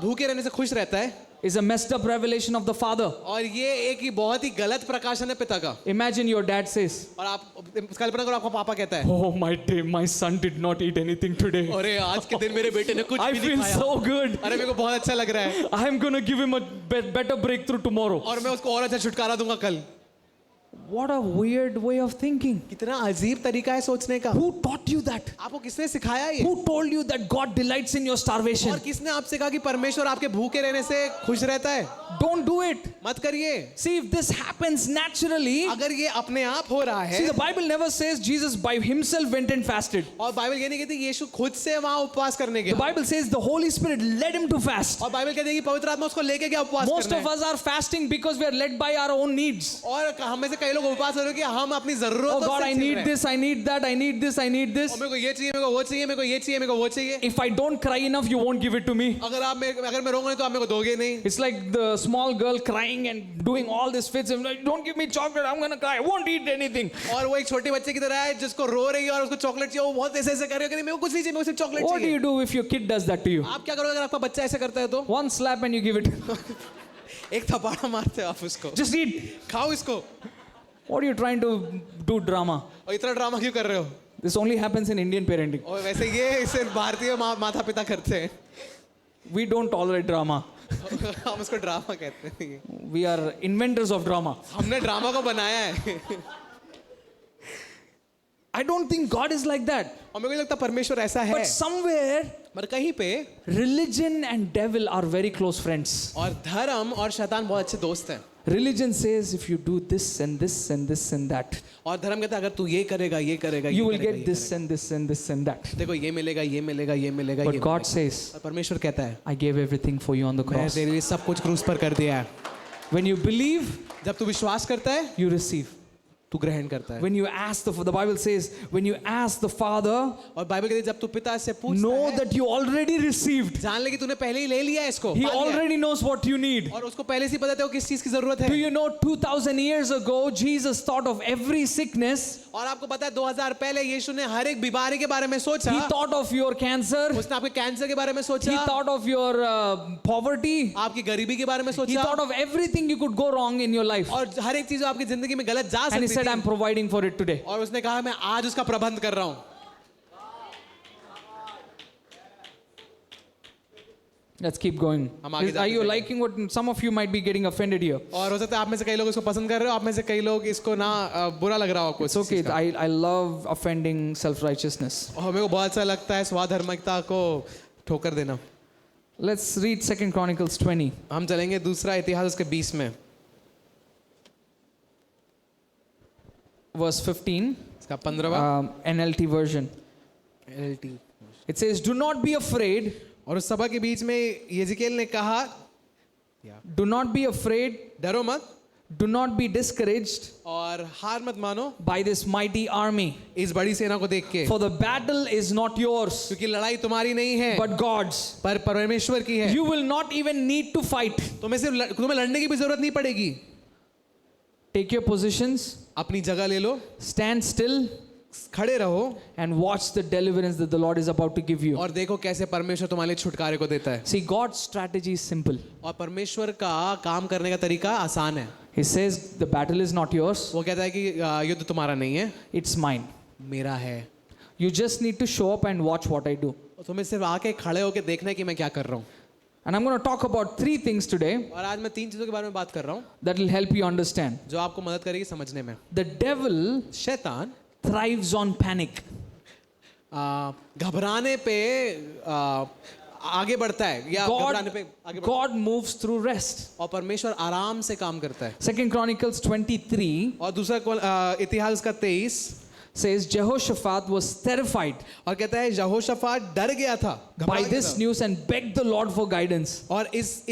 भूखे रहने से खुश रहता है is a messed up revelation of the Father. और ये एक ही बहुत ही गलत प्रकाशन है पिता का Imagine your dad says, और आप कल्पना करो आपका पापा कहता है "Oh my son did not eat anything today. अरे आज के दिन मेरे बेटे ने कुछ I भी नहीं feel खाया so good. अरे मेरे को बहुत अच्छा लग रहा है I am going to give him a better breakthrough tomorrow." और मैं उसको और अच्छा छुटकारा दूंगा कल What a weird way of thinking. कितना अजीब तरीका है सोचने का Who taught you that? आपको किसने सिखाया ये Who told you that God delights in your starvation? और किसने आपसे कहा कि परमेश्वर आपके भूखे रहने से खुश रहता है Don't do it. मत करिए See, if this happens naturally, अगर ये अपने आप हो रहा see, है the Bible never says Jesus by himself went and fasted. और बाइबल ये नहीं कहती कि यीशु खुद से वहां उपवास करने The गया Bible says the Holy Spirit led him to fast. और बाइबल कहती है कि पवित्र आत्मा उसको लेके गया उपवास Most करने of us are fasting because we are led by our own needs. और हम में से कई लोग उपवास कर रहे हो कि हम अपनी Oh जरूरतों God, से I चल need रहे हैं। this, I need that, I need this, I need this. और मेरे को ये चाहिए, मेरे को वो चाहिए, मेरे को ये चाहिए, मेरे को वो चाहिए। If I don't cry enough, you won't give it to me. अगर मैं रोऊंगा नहीं तो आप मेरे को दोगे नहीं। It's like the small girl crying and doing all this fits. I'm like, don't give me chocolate, I'm gonna cry. I won't eat anything. और वो एक छोटे बच्चे की तरह है जिसको रो रही है और उसको चॉकलेट चाहिए, वो बहुत ऐसे कर रही है कि नहीं मेरे को कुछ नहीं चाहिए, मेरे को सिर्फ चॉकलेट What do चाहिए। you do if your kid does that to you? आप क्या करोगे अगर आपका बच्चा ऐसे करता है तो? One slap and you give it. एक थप्पड़ मारते हो आप उसको, Just eat. खाओ इसको। What are you trying to do drama? और इतना ड्रामा क्यों कर रहे हो? This only happens in Indian parenting. और वैसे ये इसे भारतीय माता पिता करते हैं। We don't tolerate drama. हम उसको ड्रामा कहते हैं। We are inventors of drama. हमने ड्रामा को बनाया है। I don't think God is like that. और मेरे को नहीं लगता परमेश्वर ऐसा है। But somewhere, पर कहीं पे religion and devil are very close friends. और धर्म और शैतान बहुत अच्छे दोस्त हैं। Religion says if you do this and this and this and that, और धर्म कहता है अगर तू ये करेगा, ये करेगा, you ये will करेगा, get ये this and this and this and that. करेगा। देखो ये मिलेगा, ये मिलेगा, ये मिलेगा, But ये God मिलेगा। says, और परमेश्वर कहता है I gave everything for you on the मैं cross. तेरे लिए सब कुछ क्रूस पर कर दिया है। When you believe, जब तू विश्वास करता है you receive. तू ग्रहण करता है। When you ask the Bible says, when you ask the Father, और बाइबल कहती है जब तू पिता से पूछता know है, that you already received. जान ले कि तूने पहले ही ले लिया है इसको। He पा लिया है। already knows what you need. और उसको पहले से ही पता था किस चीज की जरूरत Do है। you know 2000 years ago, Jesus thought of every sickness. और आपको पता है 2000 पहले यीशु ने हर एक बीमारी के बारे में सोचा। He thought of your cancer. उसने आपके कैंसर के बारे में He सोचा, thought of your poverty. आपकी गरीबी के बारे में He सोचा, thought of everything you could go wrong in your life. और हर एक चीज जो आपकी जिंदगी में गलत जा And he सकती said, थी। I'm providing for it today. और उसने कहा मैं आज उसका प्रबंध कर रहा हूं। Let's keep going. हम आगे Are जाते you चलें। liking what some of you might be getting offended here? और हो सकता है आप में से कई लोग इसको पसंद कर रहे हो, आप में से कई लोग इसको ना बुरा लग रहा हो आपको। It's okay. I love offending self-righteousness. और मेरे को बहुत अच्छा लगता है स्वाधर्मिकता को ठोकर देना। Let's read 2 Chronicles 20. हम चलेंगे दूसरा इतिहास उसके 20 में, Verse 15, इसका 15वां NLT version. NLT। It says, do not be afraid. और उस सभा के बीच में यिजकेल ने कहा, Do not be afraid. डरो मत Do not be discouraged और हार मत मानो by this mighty army. इस बड़ी सेना को देख के, For the battle is not yours, क्योंकि लड़ाई तुम्हारी नहीं है but God's. पर परमेश्वर की है। You will not even need to fight. तुम्हें लड़ने की भी जरूरत नहीं पड़ेगी। Take your positions, अपनी जगह ले लो, stand still, खड़े रहो and watch the deliverance that the Lord is about to give you. और देखो कैसे परमेश्वर तुम्हारे लिए छुटकारे को देता है। See, God's strategy is simple. और परमेश्वर का काम करने का तरीका आसान है। He says, the battle is not yours, वो कहता है कि युद्ध तुम्हारा नहीं है, it's mine. मेरा है। You just need to show up and watch what I do. तुम्हें सिर्फ आके खड़े होके देखना है कि मैं क्या कर रहा हूँ। And I'm going to talk about 3 things today और आज मैं 3 चीजों के बारे में बात कर रहा हूँ that will help you understand. जो आपको मदद करेगी समझने में। The devil शैतान thrives on panic. घबराने पे आगे बढ़ता है या घबराने पे आगे बढ़ता God moves through rest. है और परमेश्वर आराम से काम करता है। 2 Chronicles 23 और दूसरा इतिहास का 23 says Jehoshaphat was terrified और कहता है यहोशाफात डर गया था, घबरा by गया this था। news and begged the Lord for guidance. और इस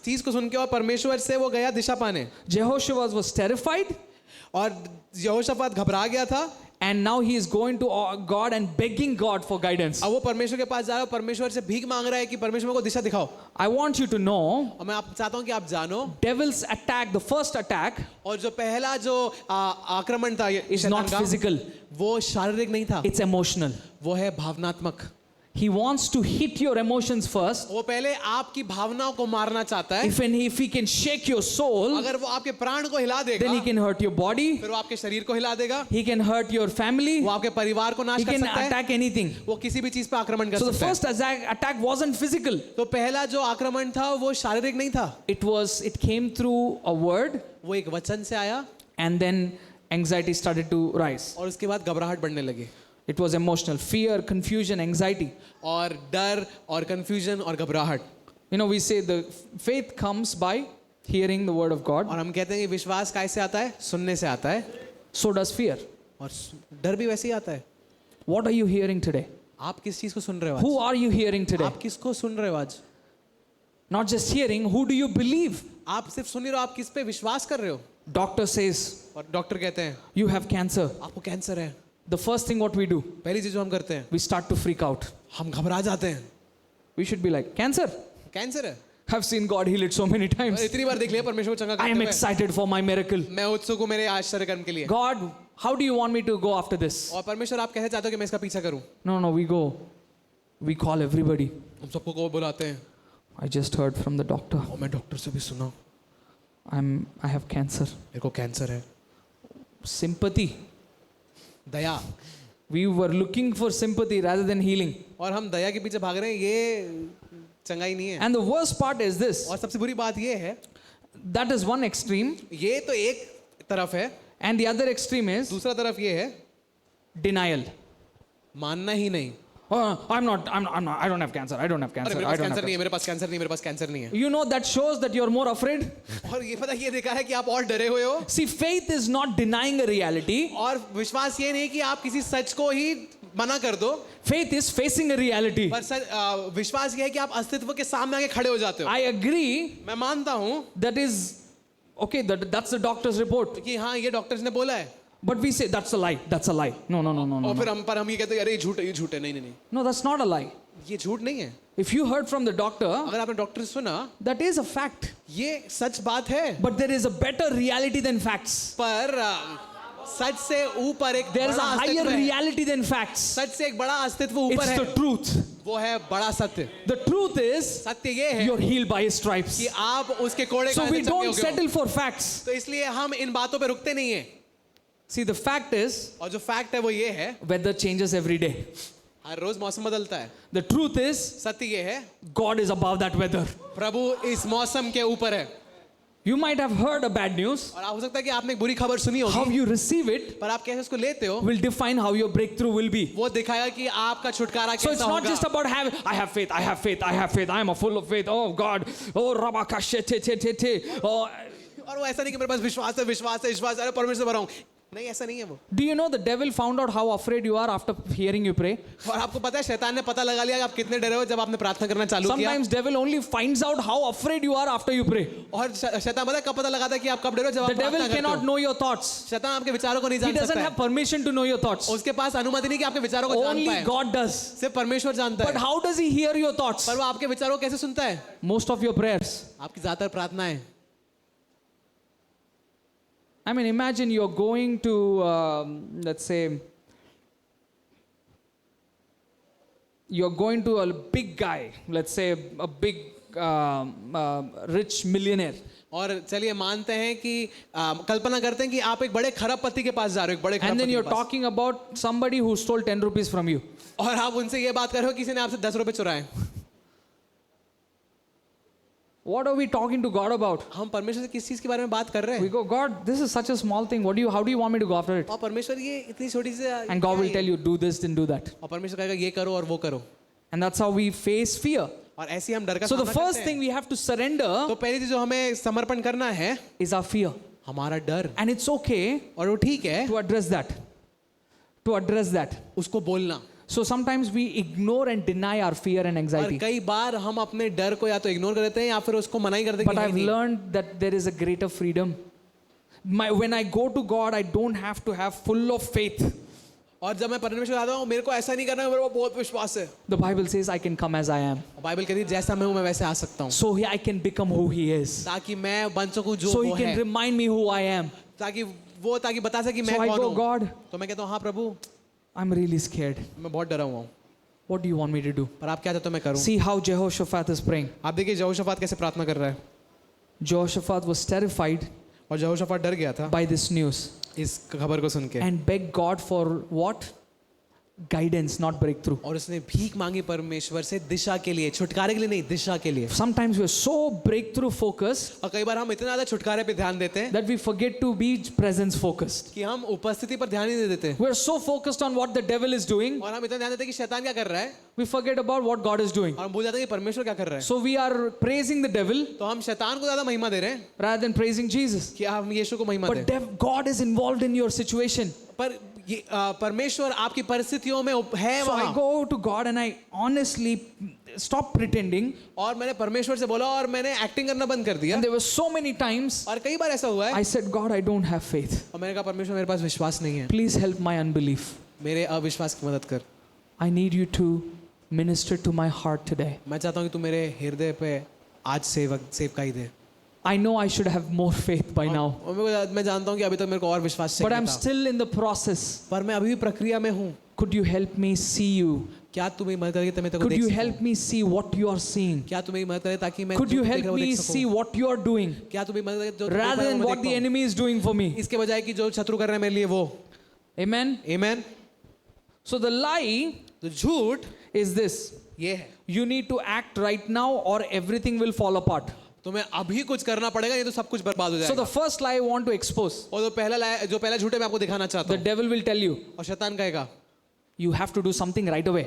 चीज को सुन के और परमेश्वर से वो गया दिशा पाने। Jehoshaphat was terrified और यहोशाफात घबरा गया था and now he is going to God and begging God for guidance. अब वो परमेश्वर के पास जा रहा है, परमेश्वर से भीख मांग रहा है कि परमेश्वर को दिशा दिखाओ। I want you to know और मैं आप चाहता हूं कि आप जानो devil's attack, the first attack, और जो पहला जो आक्रमण था ये is शैतान not का, physical, वो शारीरिक नहीं था, it's emotional. वो है भावनात्मक। He wants to hit your emotions first. वो पहले आपकी भावनाओं को मारना चाहता है। If he can shake your soul, अगर वो आपके प्राण को हिला देगा, then he can hurt your body, फिर वो आपके शरीर को हिला देगा, he can hurt your family, वो आपके परिवार को नाश he कर can सकता है, attack anything. वो किसी भी चीज पे आक्रमण कर So the सकता है। first attack wasn't physical. तो पहला जो आक्रमण था वो शारीरिक नहीं था, It came through a word, वो एक वचन से आया and then anxiety started to rise. और उसके बाद घबराहट बढ़ने लगी It was emotional, fear, confusion, anxiety. और डर और कंफ्यूजन और घबराहट। You know, we say the faith comes by hearing the word of God. और हम कहते हैं कि विश्वास कैसे आता है? सुनने से आता है। So does fear. और डर भी वैसे ही आता है। What are you hearing today? आप किस चीज को सुन रहे हो Who आज? are you hearing today? आप किसको सुन रहे हो आज? Not just hearing, who do you believe? आप सिर्फ सुन ही रहे हो, आप किस पे विश्वास कर रहे हो? Doctor says, और डॉक्टर कहते हैं you have cancer. आपको कैंसर है, The first thing what we do, पहली चीज जो हम करते हैं we start to freak out. हम घबरा जाते हैं, We should be like, cancer? Cancer है, I've seen God heal it so many times. इतनी बार देख लिया परमेश्वर को चंगा I करते am हुए, excited for my miracle. मैं उत्सुक हूँ मेरे आश्चर्य कर्म के लिए। God, how do you want me to go after this? और परमेश्वर आप कैसे चाहते हो कि मैं इसका पीछा करूं? No, we go. We call everybody. हम सबको को बुलाते हैं, I just heard from the doctor. और मैं डॉक्टर से भी सुना I have cancer. मेरे को कैंसर है। Sympathy. Daya, We were looking for sympathy rather than healing. और हम दया के पीछे भाग रहे हैं, ये चंगाई नहीं है। And the worst part is this. और सबसे बुरी बात ये है, That is one extreme. ये तो एक तरफ है, And the other extreme is दूसरा तरफ ये है denial. मानना ही नहीं। Oh, I don't have cancer. I don't have अरे cancer. मेरे I pass don't have cancer नहीं है, cancer. मेरे पास कैंसर नहीं, मेरे पास कैंसर नहीं है। You know, that shows that you're more afraid. और ये पता, ये देखा है कि आप और डरे हुए हो। See, faith is not denying a reality. और विश्वास ये नहीं कि आप किसी सच को ही मना कर दो, Faith is facing a reality. पर विश्वास ये है कि आप अस्तित्व के सामने आके खड़े हो जाते हो। I agree. मैं मानता हूँ That is okay. That's the doctor's report. कि हाँ ये डॉक्टर्स ने बोला है, But we say that's a lie. That's a lie. No. और फिर हम ये कहते हैं अरे ये झूठ है, ये झूठ है। नहीं नहीं नहीं, No, that's not a lie. ये झूठ नहीं है। If you heard from the doctor, अगर आपने डॉक्टर से सुना, that is a fact. ये सच बात है, But there is a better reality than facts. पर सच से ऊपर एक There is a बड़ा higher अस्तित्व है। reality than facts. सच से एक बड़ा अस्तित्व ऊपर It's है, the truth. वो है बड़ा सत्य। The truth is सत्य ये है you're healed by his stripes. कि आप उसके कोड़े So का we चंगे don't हो गए हो। settle for facts. तो इसलिए हम इन बातों पे रुकते नहीं है। See, the fact is और जो फैक्ट है वो ये है, weather changes every day. हर रोज मौसम बदलता है। The truth is सत्य ये है, God is above that weather. प्रभु इस मौसम के ऊपर है। You might have heard a bad news. और हो सकता है कि आपने एक बुरी खबर सुनी How होगी, you receive it पर आप कैसे उसको लेते हो will define how your breakthrough will be. वो दिखाएगा कि आपका छुटकारा So it's कैसा not होगा। just about I have faith, I am a full of faith. Oh God, oh Rabakashe te. Oh, और वो ऐसा नहीं कि मेरे पास विश्वास है, अरे परमेश्वर से भरा हूं। नहीं, ऐसा नहीं है वो। do you know the devil found out how afraid you are after hearing you pray? और आपको पता है शैतान ने पता लगा लिया कि आप कितने डरे हो जब आपने प्रार्थना करना चालू किया। Sometimes devil only finds out how afraid you are after you pray. और शैतान पता है कब पता लगाता है कि आप कब डरे हो, जब The आप devil प्रार्थना करते cannot हो। know your thoughts. शैतान आपके विचारों को नहीं He जान doesn't सकता have है। permission to know your thoughts. उसके पास अनुमति नहीं कि आपके विचारों को जान Only पाए। God does. सिर्फ परमेश्वर जानता But है। how does he hear your thoughts? पर वो आपके विचारों को कैसे सुनता है? Most of your prayers. आपकी ज्यादातर प्रार्थनाएं। I mean, imagine you're going to, let's say, you're going to a big guy, let's say a big rich millionaire. और चलिए मानते हैं कि कल्पना करते हैं कि आप एक बड़े खरबपति के पास जा रहे हो, एक बड़े And then खरबपति you're के पास। talking about somebody who stole 10 rupees from you. और आप उनसे ये बात कर रहे हो किसी ने आपसे 10 रुपए चुराए। What are we talking to God about? हम परमेश्वर से किस चीज के बारे में बात कर रहे We हैं? go, God, this is such a small thing. How do you want me to go after it? और परमेश्वर ये इतनी छोटी सी, And God will tell you, do this, then do that. और परमेश्वर कहेगा ये करो और वो करो। And that's how we face fear. और ऐसे ही हम डर का So the सामना first करते thing हैं। we have to surrender तो पहली चीज जो हमें समर्पण करना है, is our fear. हमारा डर। And it's okay और वो ठीक है to address that. To address that. उसको बोलना। So sometimes we ignore and deny our fear and और anxiety. कई बार हम अपने डर को या तो इग्नोर कर देते हैं या फिर उसको मना ही कर देते हैं But कि I've नहीं। learned that there is a greater freedom. When I go to God, I don't have to have full of faith. और जब मैं परमेश्वर आता हूँ, मेरे को ऐसा नहीं करना है, मेरे को बहुत विश्वास है। The Bible says I can come as I am. Bible कहती है जैसा मैं हूँ मैं वैसे आ सकता हूँ, So I can become who He is. ताकि मैं बन सकूँ जो So वो He can है, remind me who I am. ताकि बता सके मैं So I कौन go, हूँ। God, तो मैं कहता हूँ हाँ प्रभु, I'm really scared. मैं बहुत डरा हुआ हूँ, What do you want me to do? पर आप क्या चाहते हो मैं करूँ? See how Jehoshaphat is praying. आप देखिए यहोशाफात कैसे प्रार्थना कर रहा है। Jehoshaphat was terrified और यहोशाफात डर गया था by this news इस खबर को सुन के, and begged God for what? Guidance, not breakthrough. और उसने भीख मांगी परमेश्वर से दिशा के लिए, छुटकारे के लिए नहीं, दिशा के लिए। Sometimes we're so breakthrough focused और कई बार हम इतना ज्यादा छुटकारे पे ध्यान देते हैं that we forget to be presence focused. कि हम उपस्थिति पर ध्यान ही नहीं देते, We're so focused on what the devil is doing, और हम इतना ध्यान देते हैं कि शैतान क्या कर रहा है, we forget about what God is doing. और हम भूल जाते हैं कि परमेश्वर क्या कर रहा है। So we are praising the devil तो हम शैतान को ज्यादा महिमा दे रहे हैं rather than praising Jesus. कि हम यीशु को महिमा But दें। God is involved in your situation. पर ये परमेश्वर आपकी परिस्थितियों में है So I वहाँ। go to God and I honestly stopped pretending. और मैंने परमेश्वर से बोला और मैंने एक्टिंग करना बंद कर दिया। And there were so many times और कई बार ऐसा हुआ है I said, God, I don't have faith. और मैंने कहा परमेश्वर मेरे पास विश्वास नहीं है, Please help my unbelief. मेरे अविश्वास की मदद कर। I need you to minister to my heart today. मैं चाहता हूँ कि तू मेरे हृदय पे आज सेवकाई दे। I know I should have more faith by now, और मैं जानता हूँ कि अभी तक मेरे को और विश्वास but चाहिए I'm था, still in the process. पर मैं अभी भी प्रक्रिया में हूँ। Could you help me see you? क्या तू मेरी मदद करके मैं तेरे को Could देख you सकूं? help me see what you are seeing? क्या तू मेरी मदद करे ताकि मैं Could जो you तू देख help रहा है वो me देख सकूं? see what you are doing क्या तू मेरी मदद करे जो तू देख rather रहा है than वो what देख the पाऊं? enemy is doing for me? इसके बजाय कि जो शत्रु कर रहे हैं मेरे लिए वो। Amen. आमीन। So the lie तो झूठ is this: ये है, you need to act right now or everything will fall apart. तुम्हें अभी कुछ करना पड़ेगा नहीं तो सब कुछ बर्बाद हो So जाएगा। the first lie I want to expose, और जो पहला झूठ है मैं आपको दिखाना चाहता the हूँ। devil will tell you, और शैतान कहेगा you have to do something right away.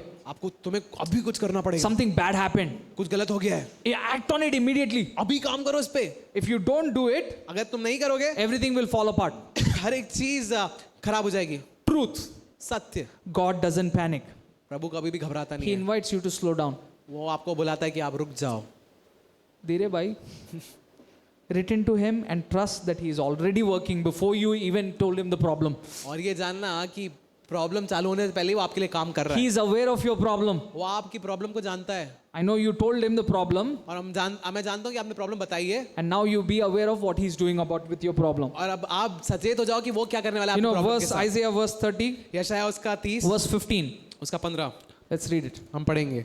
तुम्हें अभी कुछ करना पड़ेगा, Something bad happened. कुछ गलत हो गया है, Act on it immediately. अभी काम करो इस पे। If you don't do it, अगर तुम नहीं करोगे everything will fall apart. हर एक चीज खराब हो जाएगी। Truth. सत्य, God doesn't panic. प्रभु कभी भी घबराता He नहीं है। invites you to slow down. वो आपको बुलाता है कि आप रुक जाओ। धीरे भाई. Return to him and trust that he is already working before you even told him the problem. और ये जानना कि प्रॉब्लम चालू होने से पहले ही वो आपके लिए काम कर रहा He है। is aware of your problem. वो आपकी प्रॉब्लम को जानता है। I know you told him the problem, और मैं जानता हूँ कि आपने प्रॉब्लम बताई है। and now you be aware of what he's doing about with your problem. और अब आप सचेत हो जाओ कि वो क्या करने वाला है You know, आपकी प्रॉब्लम verse के साथ। Isaiah verse 30, यशायाह उसका 30, verse 15. उसका 15 Let's read it. हम पढ़ेंगे।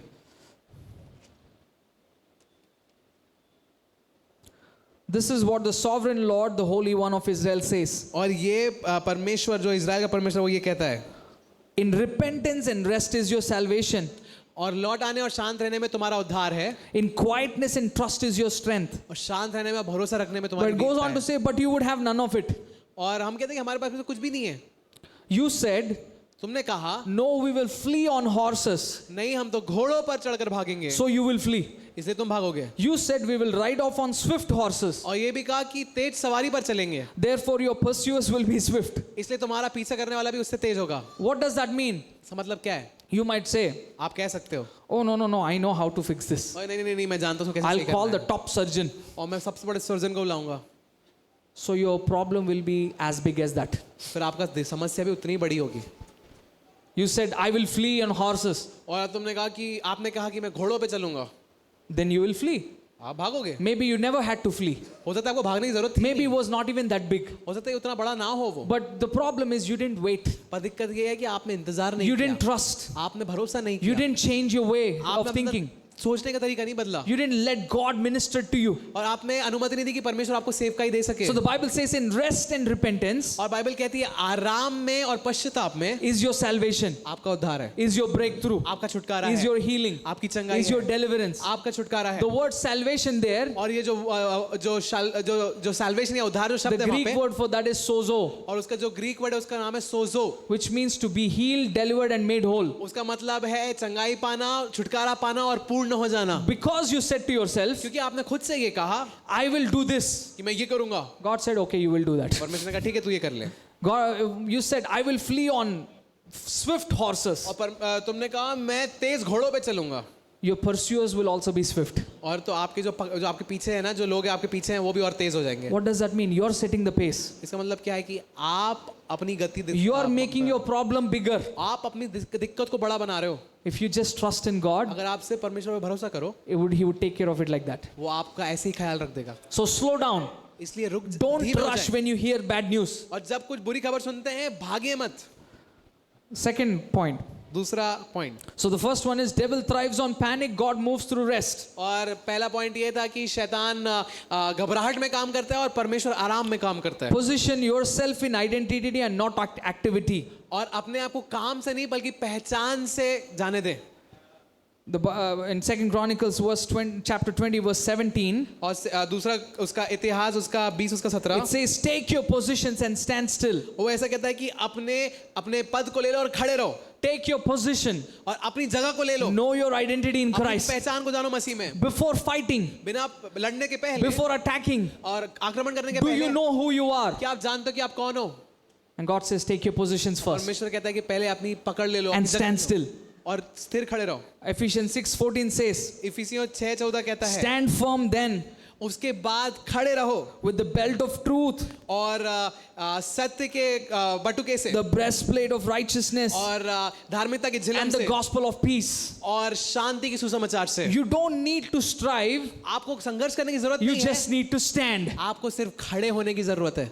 This is what the sovereign Lord, the Holy One of Israel says. और ये परमेश्वर जो इजराइल का परमेश्वर वो ये कहता है, In repentance and rest is your salvation. और लौट आने और शांत रहने में तुम्हारा उद्धार है, In quietness and trust is your strength. और शांत रहने में भरोसा रखने में But तुम्हारी it goes वीरता on to है। say, but you would have none of it. और हम कहते हैं कि हमारे पास में तो कुछ भी नहीं है। You said, तुमने कहा no, we will flee on horses. नहीं, हम तो घोड़ों पर चढ़कर भागेंगे, So you will flee. इसलिए तुम भागोगे। You said, we will ride off on swift horses. और ये भी कहा कि तेज सवारी पर चलेंगे, Therefore your pursuers will be swift. इसलिए तुम्हारा पीछा करने वाला भी उससे तेज होगा। What does that mean? इसका मतलब क्या है? You might say, आप कह सकते हो, oh, no, I know how to fix this. और नहीं, मैं जानता हूँ कैसे I'll सही call करना the है। top surgeon. और मैं सबसे बड़े सर्जन को बुलाऊंगा। So your problem will be as big as that. फिर आपका समस्या भी उतनी ही बड़ी होगी। You said, I will flee on horses. और तुमने कहा कि आपने कहा कि मैं घोड़ों पे चलूंगा, Then you will flee. आप भागोगे। Maybe you never had to flee. हो सकता है आपको भागने की जरूरत थी, Maybe it was not even that big. हो सकता है उतना बड़ा ना हो वो, But the problem is you didn't wait. पर दिक्कत ये है कि आपने इंतजार नहीं You किया, didn't trust. आपने भरोसा नहीं You किया, didn't change your way आपने of अपना thinking. सोचने का तरीका नहीं बदला, You didn't let God minister to you. और आपने अनुमति नहीं दी कि परमेश्वर आपको सेवकाई दे सके। So the Bible says in rest and repentance और बाइबल कहती है आराम में और पश्चाताप में is your salvation, आपका उद्धार है, is your breakthrough, आपका छुटकारा is है, your healing, आपकी चंगाई is your है, deliverance. आपका छुटकारा है। The word salvation there, और ये जो सैल्वेशन या उद्धार जो the शब्द है वहाँ Greek पे, word for that is sozo, और उसका जो ग्रीक वर्ड है उसका नाम है सोजो। which means to be healed, delivered and made whole. उसका मतलब है चंगाई पाना, छुटकारा पाना और पूर्ण हो जाना। Because you said to yourself, क्योंकि आपने खुद से ये कहा I will do this. कि मैं ये करूंगा, God said, okay, you will do that. परमेश्वर ने कहा ठीक है तू ये कर ले। God, you said, I will flee on swift horses. और तुमने कहा मैं तेज घोड़ों पे चलूंगा, Your pursuers will also be swift. और तो आपके जो आपके पीछे है ना, जो लोग आपके पीछे हैं वो भी और तेज हो जाएंगे। What does that mean? You're setting the pace. इसका मतलब क्या है कि आप अपनी गति You are making your problem bigger. आप अपनी दिक्कत को बड़ा बना रहे हो। If you just trust in God, अगर आप सिर्फ परमेश्वर पे भरोसा करो, He would take care of it like that. वो आपका ऐसे ही ख्याल रख देगा। So slow down. इसलिए Don't धीरे हो rush जाए। when you hear bad news. और जब कुछ बुरी खबर सुनते हैं भागे मत। Second point. दूसरा point, So the first one is devil thrives on panic, God moves through rest. और पहला पॉइंट ये था कि शैतान घबराहट में काम करता है और परमेश्वर आराम में काम करता है। Position yourself in identity and not activity. और अपने आप को काम से नहीं बल्कि पहचान से जाने दे। In 2 Chronicles chapter 20 verse 17, और दूसरा उसका इतिहास उसका 20 उसका 17, it says take your positions and stand still. वो ऐसा कहता है कि अपने पद को ले लो और खड़े रहो, Take your position. और अपनी जगह को ले लो, Know your identity in अपनी Christ. पहचान को जानो मसीह में, Before fighting, बिना लड़ने के पहले before attacking, और आक्रमण करने के do पहले you know who you are? क्या आप जानते हो कि आप कौन हो? And God says take your positions first परमेश्वर कहता है कि पहले अपनी पकड़ ले लो and अपनी जगह stand लो, still. और स्थिर खड़े रहो। Ephesians 6:14 says, इफिसियों 6:14 कहता है, stand firm then उसके बाद खड़े रहो with the belt of truth, और सत्य के बटुके से, the breastplate of righteousness, और धार्मिकता की झिलम and the से, gospel of peace. और शांति की सुसमाचार से। You don't need to strive, आपको संघर्ष करने की जरूरत you नहीं है, just need to stand. आपको सिर्फ खड़े होने की जरूरत है।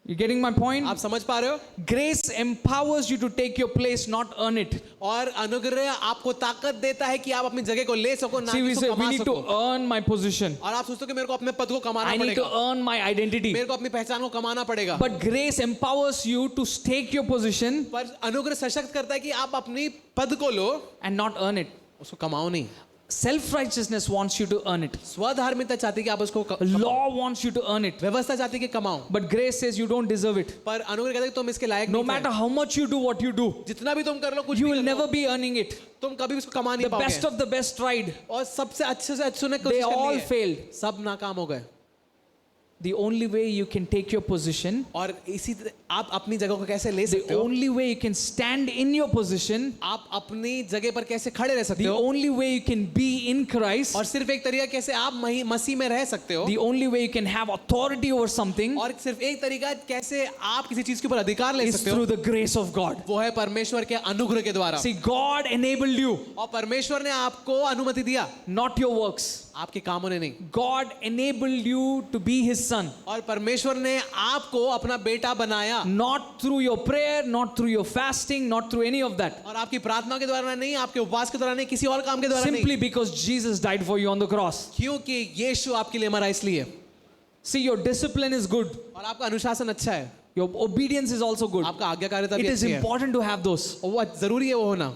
You getting my point? आप समझ पा रहे हो? Grace empowers you to take your place, not earn it. और अनुग्रह आपको ताकत देता है कि आप अपनी जगह को ले सको, ना See, कि we उसको say we कमा need सको। to earn my position. और आप सोचते हो कि मेरे को अपने पद को कमाना I need to पड़ेगा, earn my identity. मेरे को अपनी पहचान को कमाना पड़ेगा। But grace empowers you to take your position पर अनुग्रह सशक्त करता है कि आप अपनी पद को लो, and not earn it. उसको कमाओ नहीं। Self-righteousness wants you to earn it. स्वधार्मिकता चाहती है कि आप उसको Law wants you to earn it. व्यवस्था चाहती है कि कमाओ, But grace says you don't deserve it. पर अनुग्रह कहता है कि तुम इसके लायक No नहीं matter how much you do what you do, थे। जितना भी तुम कर लो, कुछ you भी will कर लो, never be earning it. तुम कभी उसको कमा नहीं The best पाओगे। of the best tried. और सबसे अच्छे से अच्छे ने They कोशिश all कर ली है, failed. सब नाकाम हो गए। The only way you can take your position, और इसी तरह आप अपनी जगह को कैसे ले the सकते हो, only way you can stand in your position, आप अपनी जगह पर कैसे खड़े रह सकते the हो, only way you can be in Christ, और सिर्फ एक तरीका कैसे आप मसीह में रह सकते हो, the only way you can have authority over something और सिर्फ एक तरीका कैसे आप किसी चीज के ऊपर अधिकार ले is सकते हो, through the grace of God. वो है परमेश्वर के अनुग्रह के द्वारा। See, God enabled you, और परमेश्वर ने आपको अनुमति दिया, not your works. आपके कामों ने नहीं। God enabled you to be His son, और परमेश्वर ने आपको अपना बेटा बनाया, not through your prayer, not through your fasting, not through any of that. और आपकी प्रार्थना के द्वारा नहीं, आपके उपवास के द्वारा नहीं, किसी और काम के द्वारा Simply नहीं, because Jesus died for you on the cross. क्योंकि यीशु आपके लिए मरा इसलिए। See, your discipline is good. और आपका अनुशासन अच्छा है, Your obedience is also good. आपका आज्ञाकारिता भी It is अच्छी है, important to have those. और वो जरूरी है वो होना।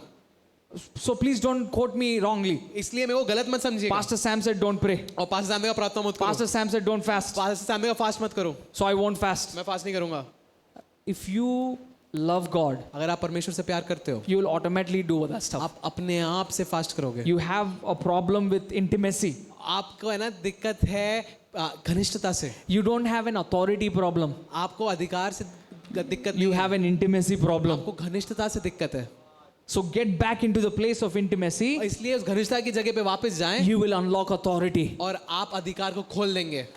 So please don't quote me wrongly. इसलिए मैं वो गलत मत समझिएगा। Pastor Sam said don't pray. और पास्टर सैम का प्रार्थना मत करो, Pastor Sam said don't fast. Pastor Sam का फास्ट मत करो, So I won't fast. मैं फास्ट नहीं करूंगा। If you love God, अगर आप परमेश्वर से प्यार करते हो, you will automatically do that stuff. आप अपने आप से फास्ट करोगे। You have a problem with intimacy. आपको है ना दिक्कत है घनिष्ठता से, You don't have an authority problem. आपको अधिकार से दिक्कत You नहीं है, have an intimacy problem. आपको घनिष्ठता से दिक्कत है। So get back into the place of intimacy. और इसलिए उस घनिष्ठता की जगह पे वापस जाएं, You will unlock authority. और आप अधिकार को खोल देंगे।